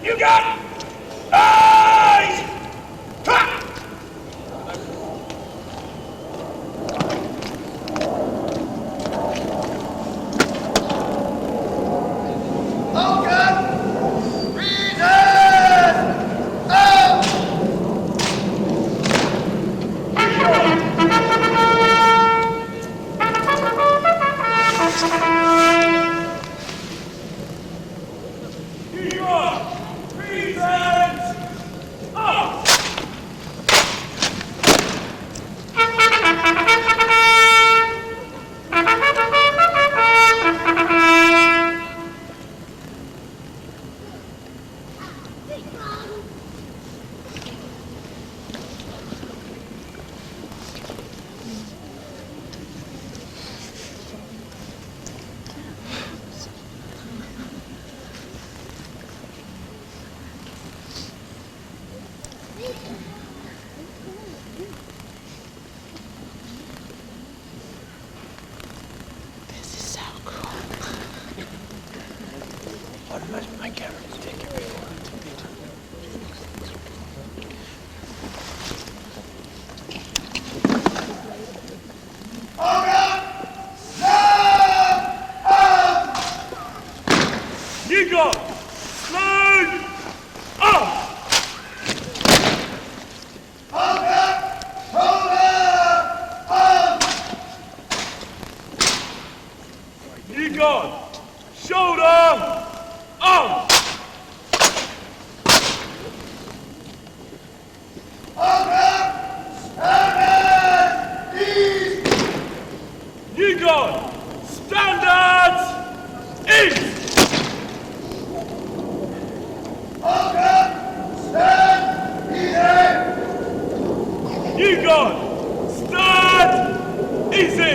You got eyes! Track! You got slow up! You got shoulder up! You got standards east! You got stand easy!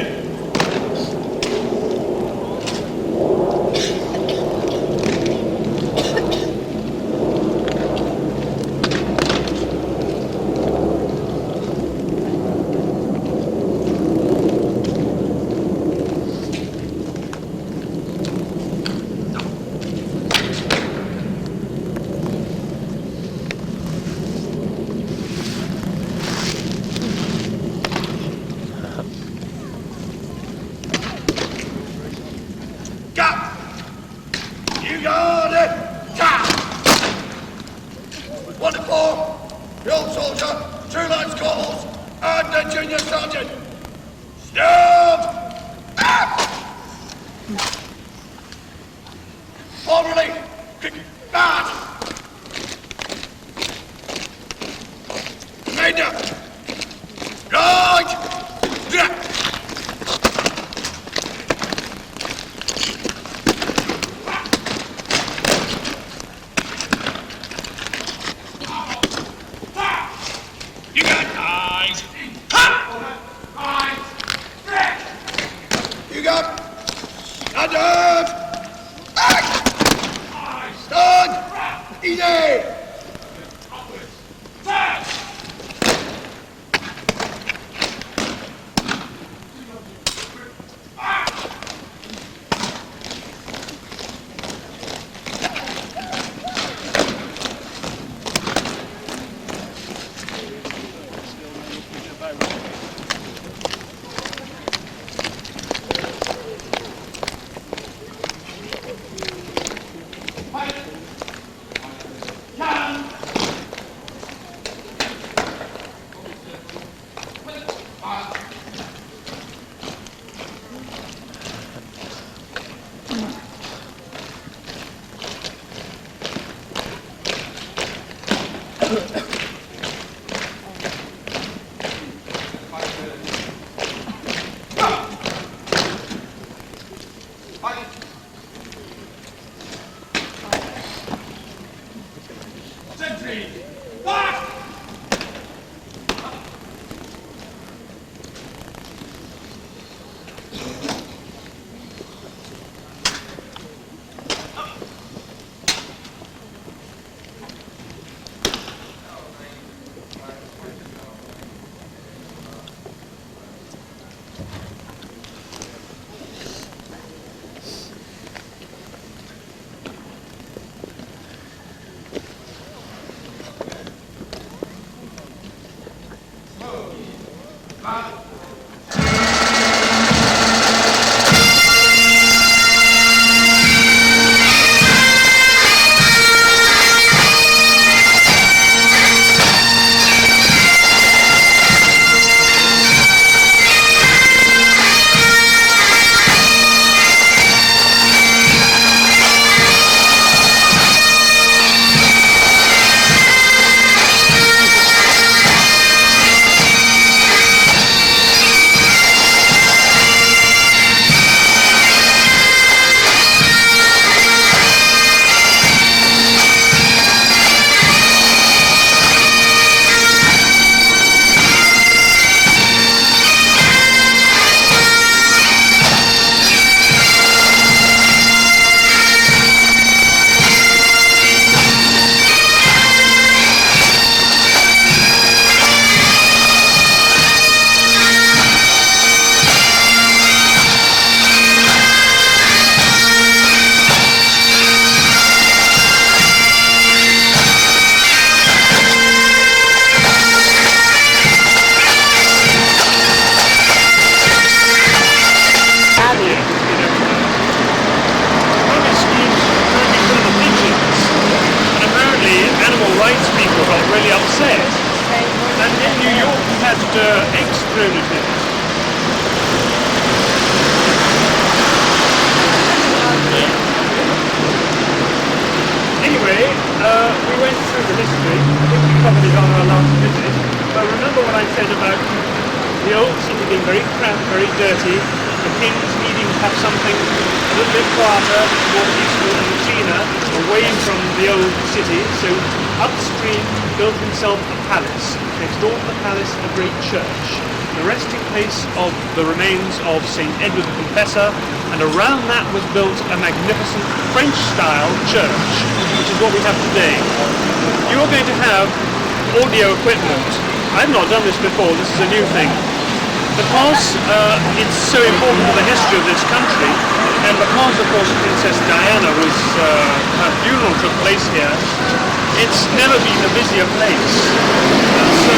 Junior Sergeant! Stand! Orderly! Kick back! Major! Right! You got eyes! Eyes! You got others! Stand! Easy! Sentry! Back! Eggs thrown at him. Anyway, we went through the history. I think we covered it on our last visit. But remember what I said about the old city being very cramped, very dirty, the kings needing to have something a little bit quieter, more peaceful and cleaner, away from the old city. So upstream built himself a palace. Next door to the palace, a great church, the resting place of the remains of St. Edward the Confessor, and around that was built a magnificent French-style church, which is what we have today. You are going to have audio equipment. I've not done this before, this is a new thing. Because it's so important to the history of this country, and because, of course, Princess Diana was, her funeral took place here, it's never been a busier place. And so,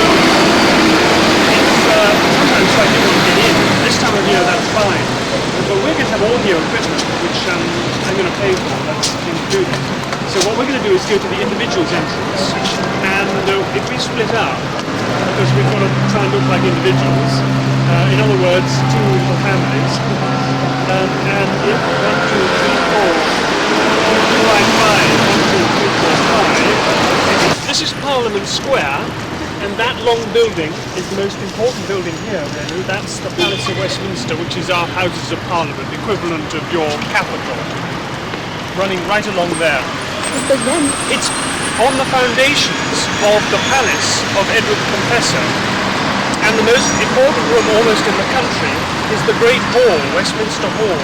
it's sometimes quite difficult to get in. This time of year, that's fine. But we're going to have audio equipment, which I'm going to pay for, that's included. So what we're going to do is go to the individual's entrance, and if we split up, because we've got to try and look like individuals. In other words, two little families. And if 1, 2, 3, 4, 5, 1, 2, 3, 4, 5. This is Parliament Square, and that long building is the most important building here, really. That's the Palace of Westminster, which is our Houses of Parliament, equivalent of your capital, running right along there. It's on the foundations of the Palace of Edward the Confessor, and the most important room almost in the country is the Great Hall, Westminster Hall,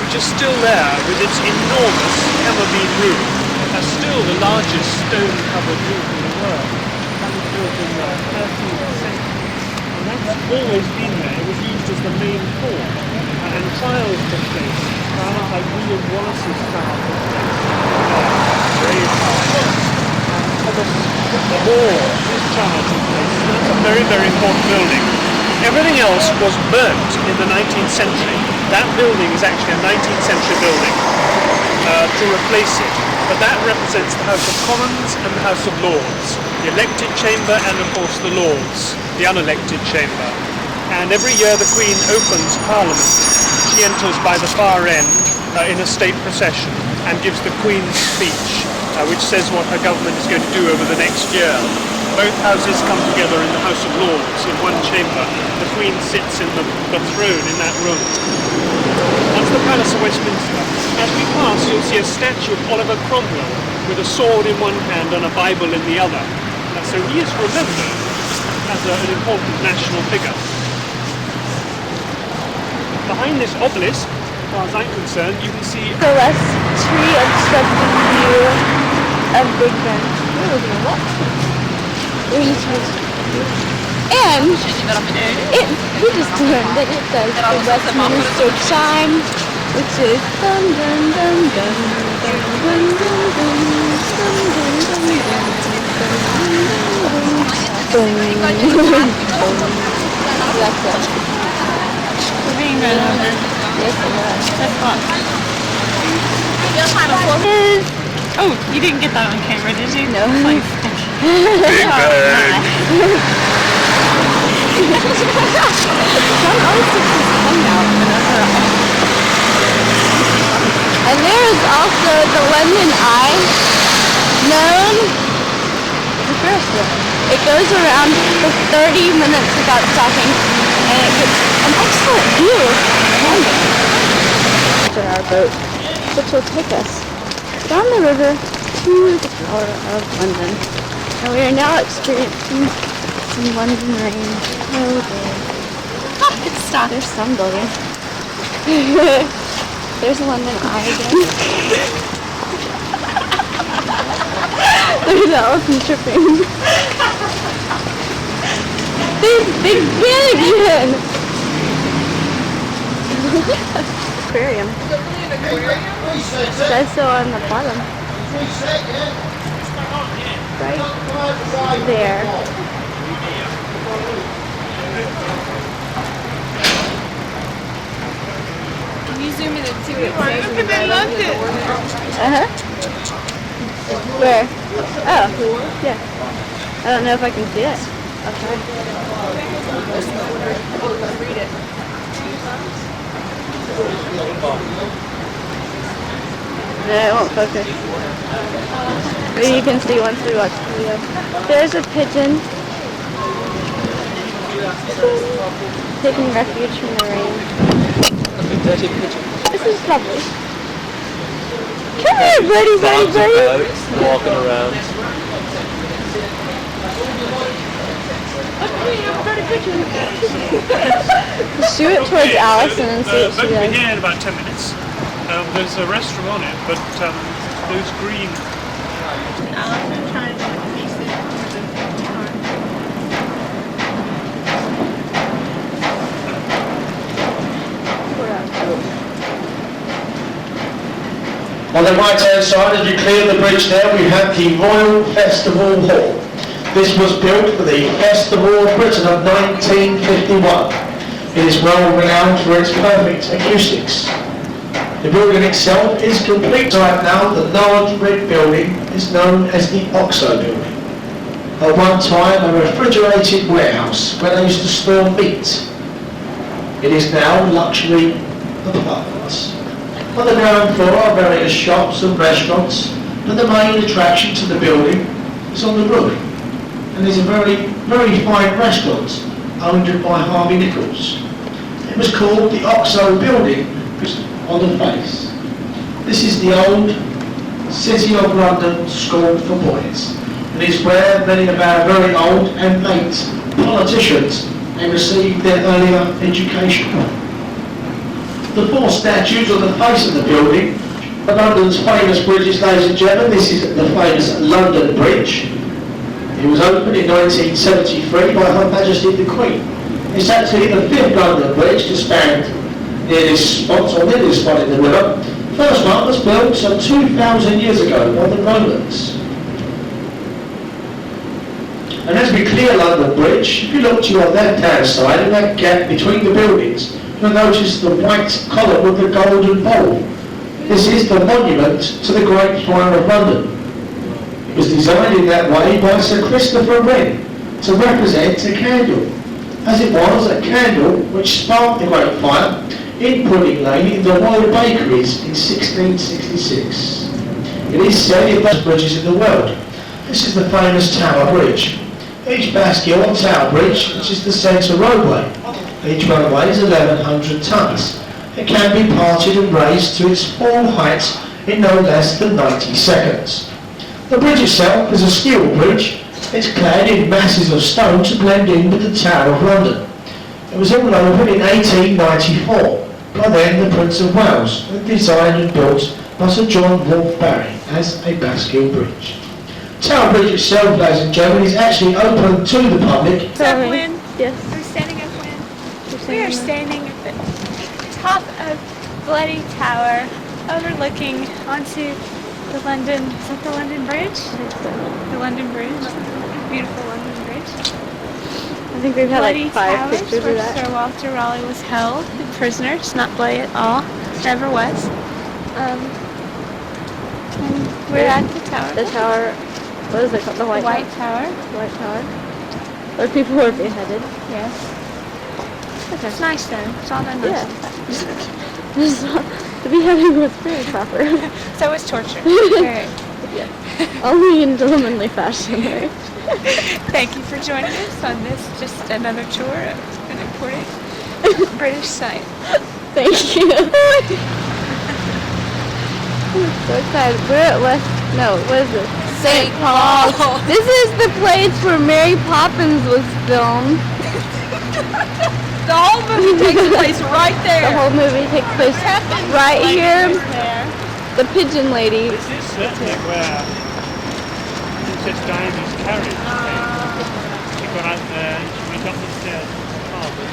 which is still there with its enormous hammer-beam roof. That's still the largest stone-covered roof in the world. That was built in the 13th century. And that's always been there. It was used as the main hall. And trials took place. Trials like William Wallace's trial took place. Brave trial. Thomas More, his trial took place. That's a very, very important building. Everything else was burnt in the 19th century. That building is actually a 19th century building to replace it. But that represents the House of Commons and the House of Lords. The elected chamber and, of course, the Lords, the unelected chamber. And every year the Queen opens Parliament. She enters by the far end in a state procession and gives the Queen's speech, which says what her government is going to do over the next year. Both houses come together in the House of Lords in one chamber. The Queen sits in the throne in that room. That's the Palace of Westminster. As we pass, you'll see a statue of Oliver Cromwell with a sword in one hand and a Bible in the other. So he is remembered as an important national figure. Behind this obelisk, as far as I'm concerned, you can see The less tree obstructing view of Big Ben. We're looking at what? And we just learned that it does the Westminster chime, which is dum dum dum dum dum dum dum dum dum dum. That's it. We're being run over. Yes, it was. That's fun. Oh, you didn't get that on camera, did you? No. Like, Big Bang. And there is also the London Eye, known as a Ferris wheel. It goes around for 30 minutes without stopping, and it gets an excellent view of London. In our boat, which will take us down the river to the Tower of London. And we are now experiencing some London rain. Oh dear. it's stopped. There's some building. There's London Eye again. There's Allison tripping. They did again! Aquarium. It says so on the bottom. Right there. Can you zoom in and see what it says? I loved it. Uh-huh. Where? Oh, yeah. I don't know if I can see it. I'll try. Read it. No, it won't focus. But you can see once we watch the video. There's a pigeon taking refuge from the rain. A dirty pigeon. This is lovely. Come here, buddy, buddy, Dogs and buddy. goats walking around. Shoot it towards Allison and see what she boat will be does. here in about 10 minutes. There's a restaurant on it, but those green... Allison trying to piece it for the car. On the right hand side, as you clear the bridge there, we have the Royal Festival Hall. This was built for the Festival of Britain of 1951. It is well renowned for its perfect acoustics. The building itself is complete right now. The large red building is known as the Oxo building. at one time a refrigerated warehouse where they used to store meat. It is now luxury apartments. On the ground floor are various shops and restaurants, but the main attraction to the building is on the roof. And there's a very, very fine restaurant owned by Harvey Nichols. It was called the Oxo Building on the face. This is the old City of London School for Boys. It is where many of our very old and late politicians have received their earlier education. The four statues on the face of the building are London's famous bridges, ladies and gentlemen. This is the famous London Bridge. It was opened in 1973 by Her Majesty the Queen. It's actually the fifth London Bridge to span near this spot, or near this spot in the river. The first one was built some 2,000 years ago by the Romans. And as we clear London Bridge, if you look to your left-hand side, in that gap between the buildings, you'll notice the white column with the golden ball. This is the monument to the Great Fire of London. It was designed in that way by Sir Christopher Wren to represent a candle, as it was a candle which sparked the Great Fire in Pudding Lane in the Royal Bakeries in 1666. It is said it best bridges in the world. This is the famous Tower Bridge. Each bascule on Tower Bridge, which is the centre roadway, each one weighs 1,100 tonnes. It can be parted and raised to its full height in no less than 90 seconds. The bridge itself is a steel bridge. It's clad in masses of stone to blend in with the Tower of London. It was all opened in 1894 by then the Prince of Wales, and designed and built by Sir John Wolfe Barry as a bascule bridge. Tower Bridge itself, ladies and gentlemen, is actually open to the public. Upwind. Yes. We're standing upwind. We are standing at the top of Bloody Tower, overlooking onto the London. Is that the London Bridge? The London Bridge. Beautiful London Bridge. I think we've had Bloody like 5 Towers, pictures where of that. Sir Walter Raleigh was held, a prisoner. It's not bloody at all. Never was. And we're at the tower. The tower, what is it called? The The White White Tower. The White Tower. Where people were beheaded. Yes. Okay. It's nice though. It's all done nice. The beheading was pretty proper. So was torture. Very. Yeah. Only in gentlemanly fashion, right? Thank you for joining us on this, just another tour of an important British site. Thank you. I'm so excited. We're at what is this? St. Paul's. This is the place where Mary Poppins was filmed. The whole movie takes place right there. The whole movie takes place right here. The Pigeon Lady. This is certainly where Princess Diana's carriage came. She got out there and she went up the stairs to the harbour.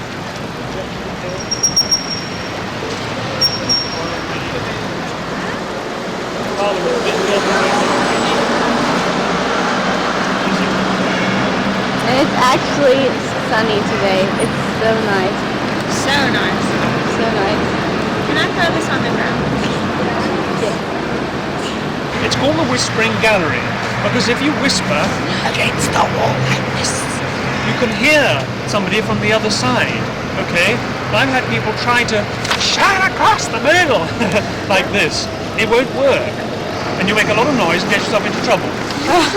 And it's actually sunny today. It's so nice. So nice. So nice. Can I throw this on the ground? It's called the Whispering Gallery because if you whisper against the wall like this, you can hear somebody from the other side. Okay? I've had people try to shout across the middle like this. It won't work. And you make a lot of noise and get yourself into trouble.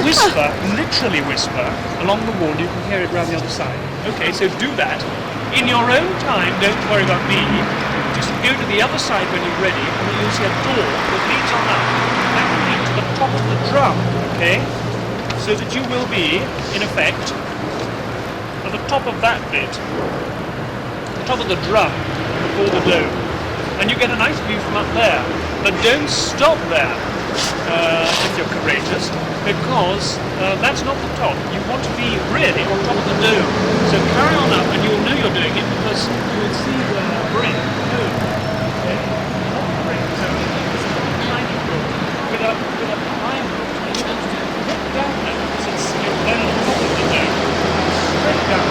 Whisper, literally whisper, along the wall. You can hear it round the other side. Okay, so do that. In your own time, don't worry about me. Just go to the other side when you're ready, and then you'll see a door that leads on up. That will lead to the top of the drum, okay? So that you will be, in effect, at the top of that bit, the top of the drum before the dome. And you get a nice view from up there. But don't stop there. If you're courageous, because that's not the top. You want to be really on top of the dome. So carry on up, and you'll know you're doing it because you will see the brick dome. Okay? Not the brick, so it's a tiny room with a high roof. And you want to look down there because you're then on top of the dome. Straight down.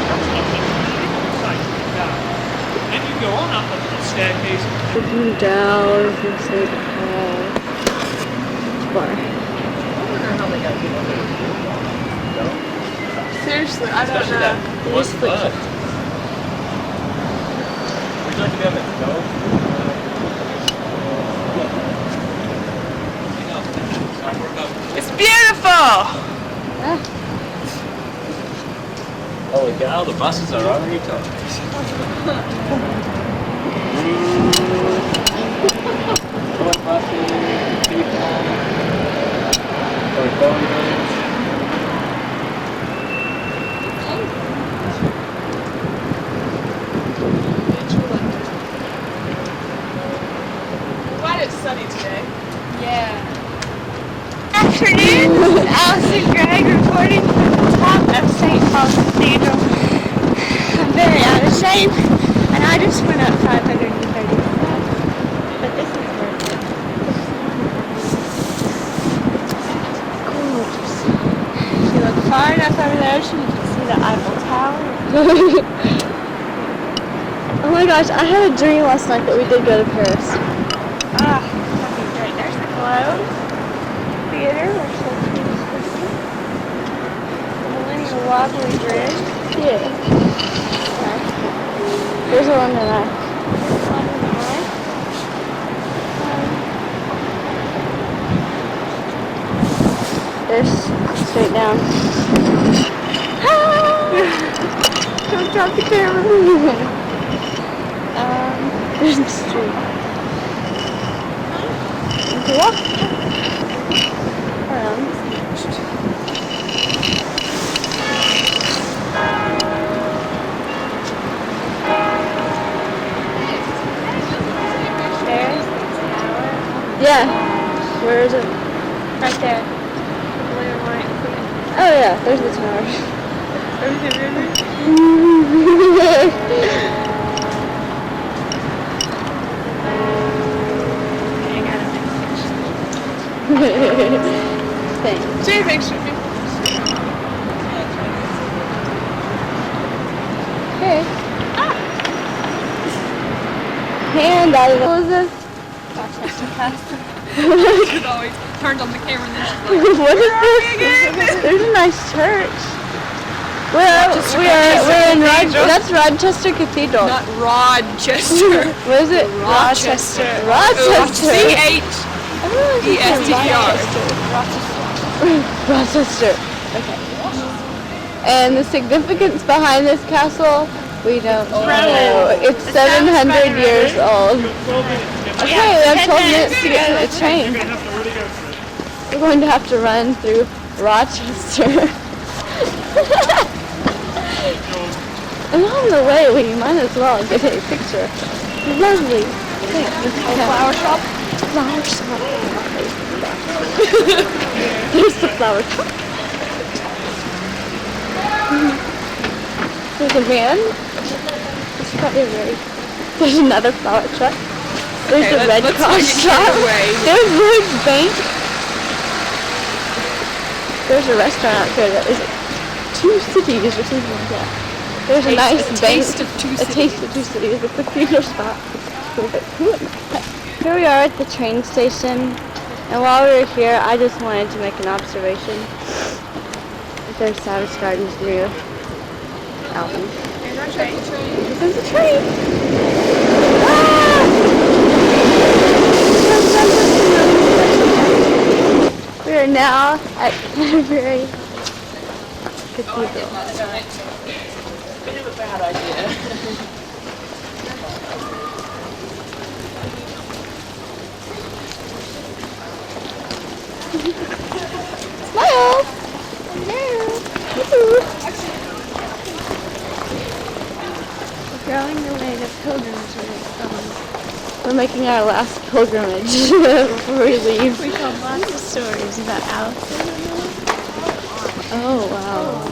That's not the really sight down. Then you go on up a little staircase. Looking down from St. Paul. Bar. I wonder how they got people to Seriously, I don't Especially know. that one bug. Would you like to be on the go? It's beautiful! Holy cow, the buses are already towed. Toy buses, people, toy boaters. Glad it's sunny today. Yeah. Afternoon, this is Allison Gregg reporting from the top of St. Paul's Cathedral. I'm very out of shape, and I just went up 530 steps, but this is worth it. Gorgeous. If you look far enough over the ocean, you can see the Eiffel Tower. Oh my gosh, I had a dream last night that we did go to Paris. Ah, that'd be great. There's the Globe Theater, where Shakespeare was speaking. The Millennial Wobbly Bridge. Yeah. There's a London Eye. There's straight down. Don't drop the camera. There's the street. You can walk around. There's the tower. Yeah. Where is it? Right there. The blue and white thing. Oh yeah, there's the tower. Over the river. Okay, I got a picture. Thanks. Take a picture of me. Hey. Hand out of the... What was this? Rochester Castle. She's always turned on the camera and then she's like, What is this? There's a nice church. We're in that's Rochester Cathedral. not Rochester. What is it? Rochester. Rochester. C-H-E-S-T-E-R. Rochester. Okay. And the significance behind this castle, we don't know. It's 700 years old. Okay, we have 12 minutes to get to the train. You're going to have to really go for it. We're going to have to run through Rochester. And on the way, we might as well get a picture. Lovely. Flower shop. Flower shop. There's the flower shop. There's a van. It's probably very. There's another flower truck. There's Okay, a Red let's not Cross get shop. carried away. There's Lloyd's Bank. There's a restaurant out here that is Two Cities or something like that. There's a nice bank. Taste of Two A Cities. taste of Two Cities. It's a theater spot. Here we are at the train station, and while we were here, I just wanted to make an observation. There's Savage Gardens near Alvin. This is a train. Ah! We are now at Canterbury Cathedral. Bit of a bad idea. Smile! Hello! We're going the way the pilgrims are. We're making our last pilgrimage before we leave. We told lots of stories about Allison. Oh, wow.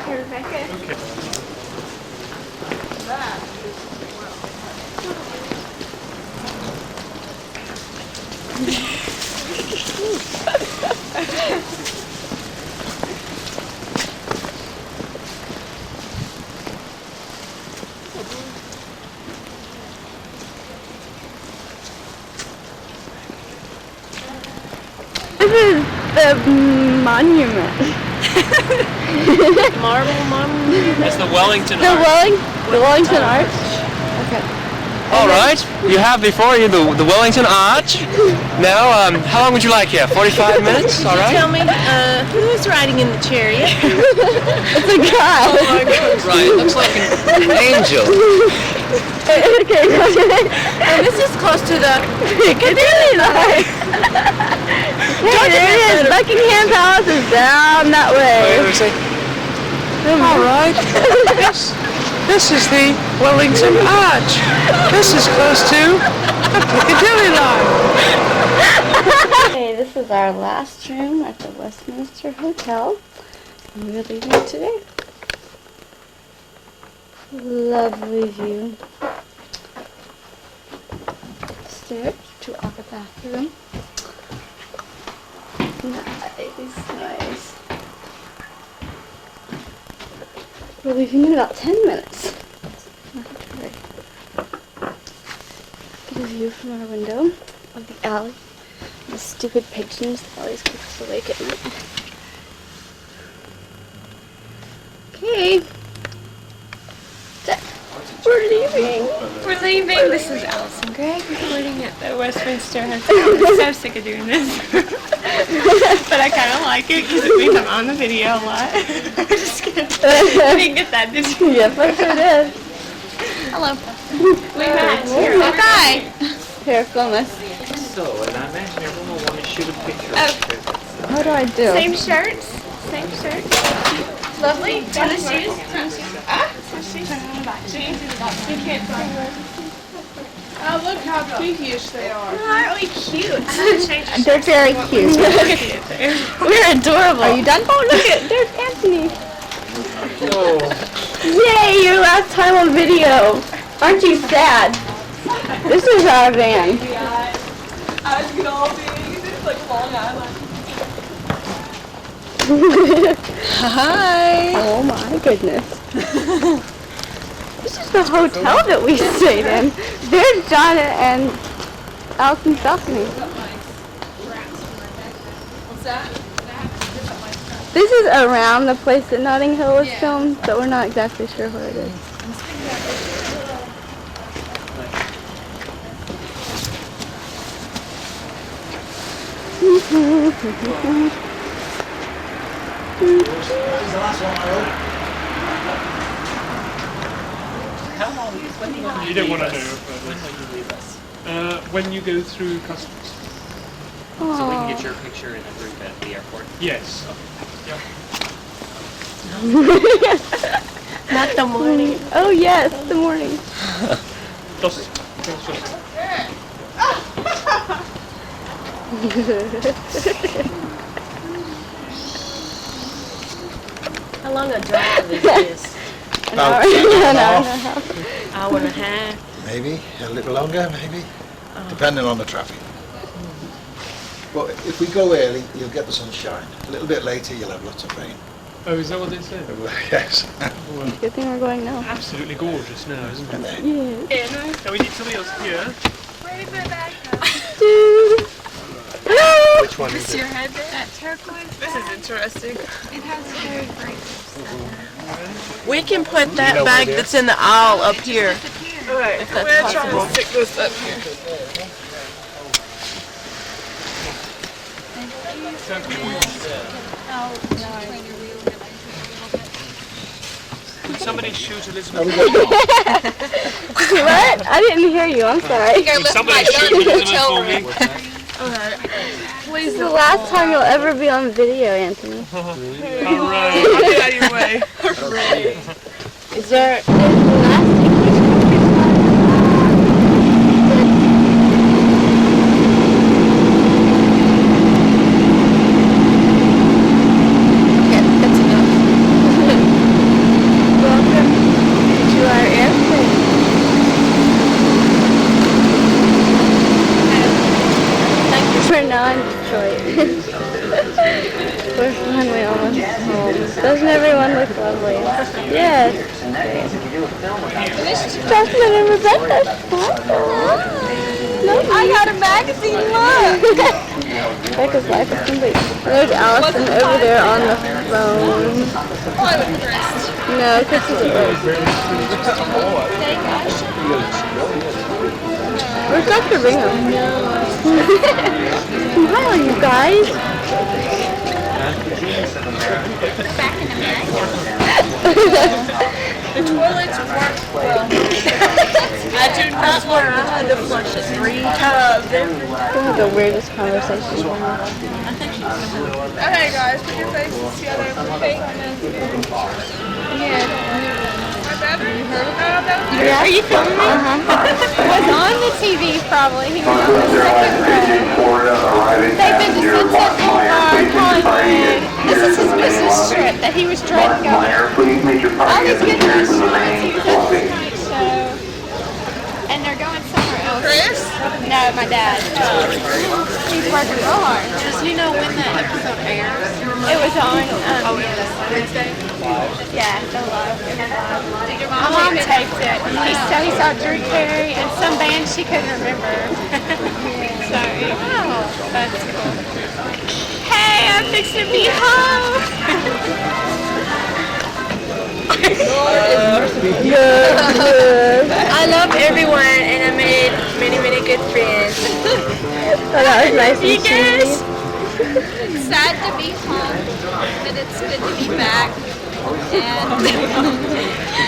Hey, Rebecca. This is the monument. Marble monument. It's the Wellington The Arch. Wellington Arch. Okay. All right, you have before you the Wellington Arch. Now, how long would you like here? 45 minutes? All right. Tell me, who's riding in the chariot? It's a guy. Oh my God. Right, it looks like an angel. Okay. And this is close to the Piccadilly line. Hey, there it is. Buckingham Palace is down that way. All right. This is the Wellington Arch. This is close to the Piccadilly line. Okay, this is our last room at the Westminster Hotel. And we're leaving today. Lovely view. Stairs to our bathroom. Nice. We're leaving in about 10 minutes. Get a view from our window of the alley. The stupid pigeons that always keep us awake at night. Okay. We're leaving. We're leaving. This is Allison Gregg recording at the Westminster Hotel. I'm so sick of doing this. But I kind of like it because it means I'm on the video a lot. I'm just kidding. You didn't get that, did you? Yes, I sure did. Hello. We met. Here. Bye. Here, film us. So, and I imagine everyone will want to shoot a picture Oh. of it. How do I do? Same shirts. Same shirts. Lovely. Tennis shoes. Ah, tennis shoes. You can't see. Oh, look how pinkish they are. Aren't we cute? They're very cute. We're adorable. Are you done? Oh, look at there's Anthony. Yay, your last time on video. Aren't you sad? This is our van. As you can all see, it's like Long Island. Hi. Oh my goodness. This is the hotel that we stayed in. There's John and Allison's balcony. What's that? This is around the place that Notting Hill was filmed, but we're not exactly sure where it is. How long when do You don't want to know. When will you leave us? When you go through customs. So we can get your picture in a group at the airport. Yes. not the morning. Oh yes, the morning. Just. How long a drive is this? An hour and a half. Hour and a half. Maybe a little longer, maybe, depending on the traffic. But if we go early, you'll get the sunshine. A little bit later, you'll have lots of rain. Oh, is that what they said? Yes. Good thing we're going now. Absolutely gorgeous now, isn't it? Yes. Now we need somebody else here. Where did my bag go? Which one Is your head that turquoise? This is interesting. It has very bright stuff. We can put that bag that's in the aisle up here. Alright, If I'm that's gonna try possible. to stick this up here. Could somebody shoot Elizabeth? What? I didn't hear you. I'm sorry. Could somebody shoot Elizabeth for me? This is the last time you'll ever be on video, Anthony. Alright. Anyway. Is there the last Welcome to our airplane. We're now in Detroit. We're finally almost home. Doesn't everyone look lovely? Yes. Justin and Rebecca. Hi. I got a magazine, look! Becca's life is complete. There's Allison over there on the phone. No, because she's at work. Where's Dr. Bingham? Smile, you guys! Back in America. The toilets work well. I do not learn how to flush it 3 times. This is the weirdest conversation. Okay, guys, put your faces together. My battery? Yeah. Are you filming me? Was on the TV probably. He was on the second row. They've been to Sunset Boulevard, Hollywood. This is his business trip that he was driving over. All these good news stories. He was at the Tonight Show. And they're going somewhere else. Chris? No, my dad. He's working real hard. Does he know when that episode airs? It was on, Wednesday? yeah, the love. It was live. My mom taped it. He saw Drew Carey and some band she couldn't remember. So, that's cool. Hey, I'm fixing to be home. I love everyone and I made many, many good friends. Oh, that was nice and You guys? cheesy. It's sad to be home, but it's good to be back.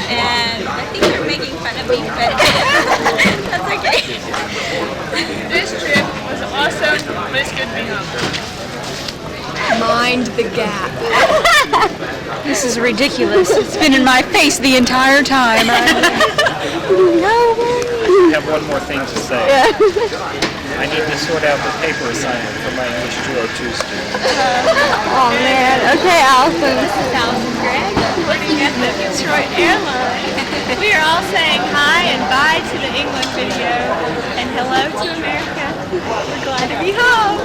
And I think you're making fun of me, but that's okay. This trip was awesome, but it's good to be home. Mind the gap. This is ridiculous. It's been in my face the entire time. I have one more thing to say. I need to sort out the paper assignment for my English 202 student. Oh man. Okay, Allison. This is Allison Gregg, working at the Detroit airline. We are all saying hi and bye to the England video and hello to America. We're glad to be home.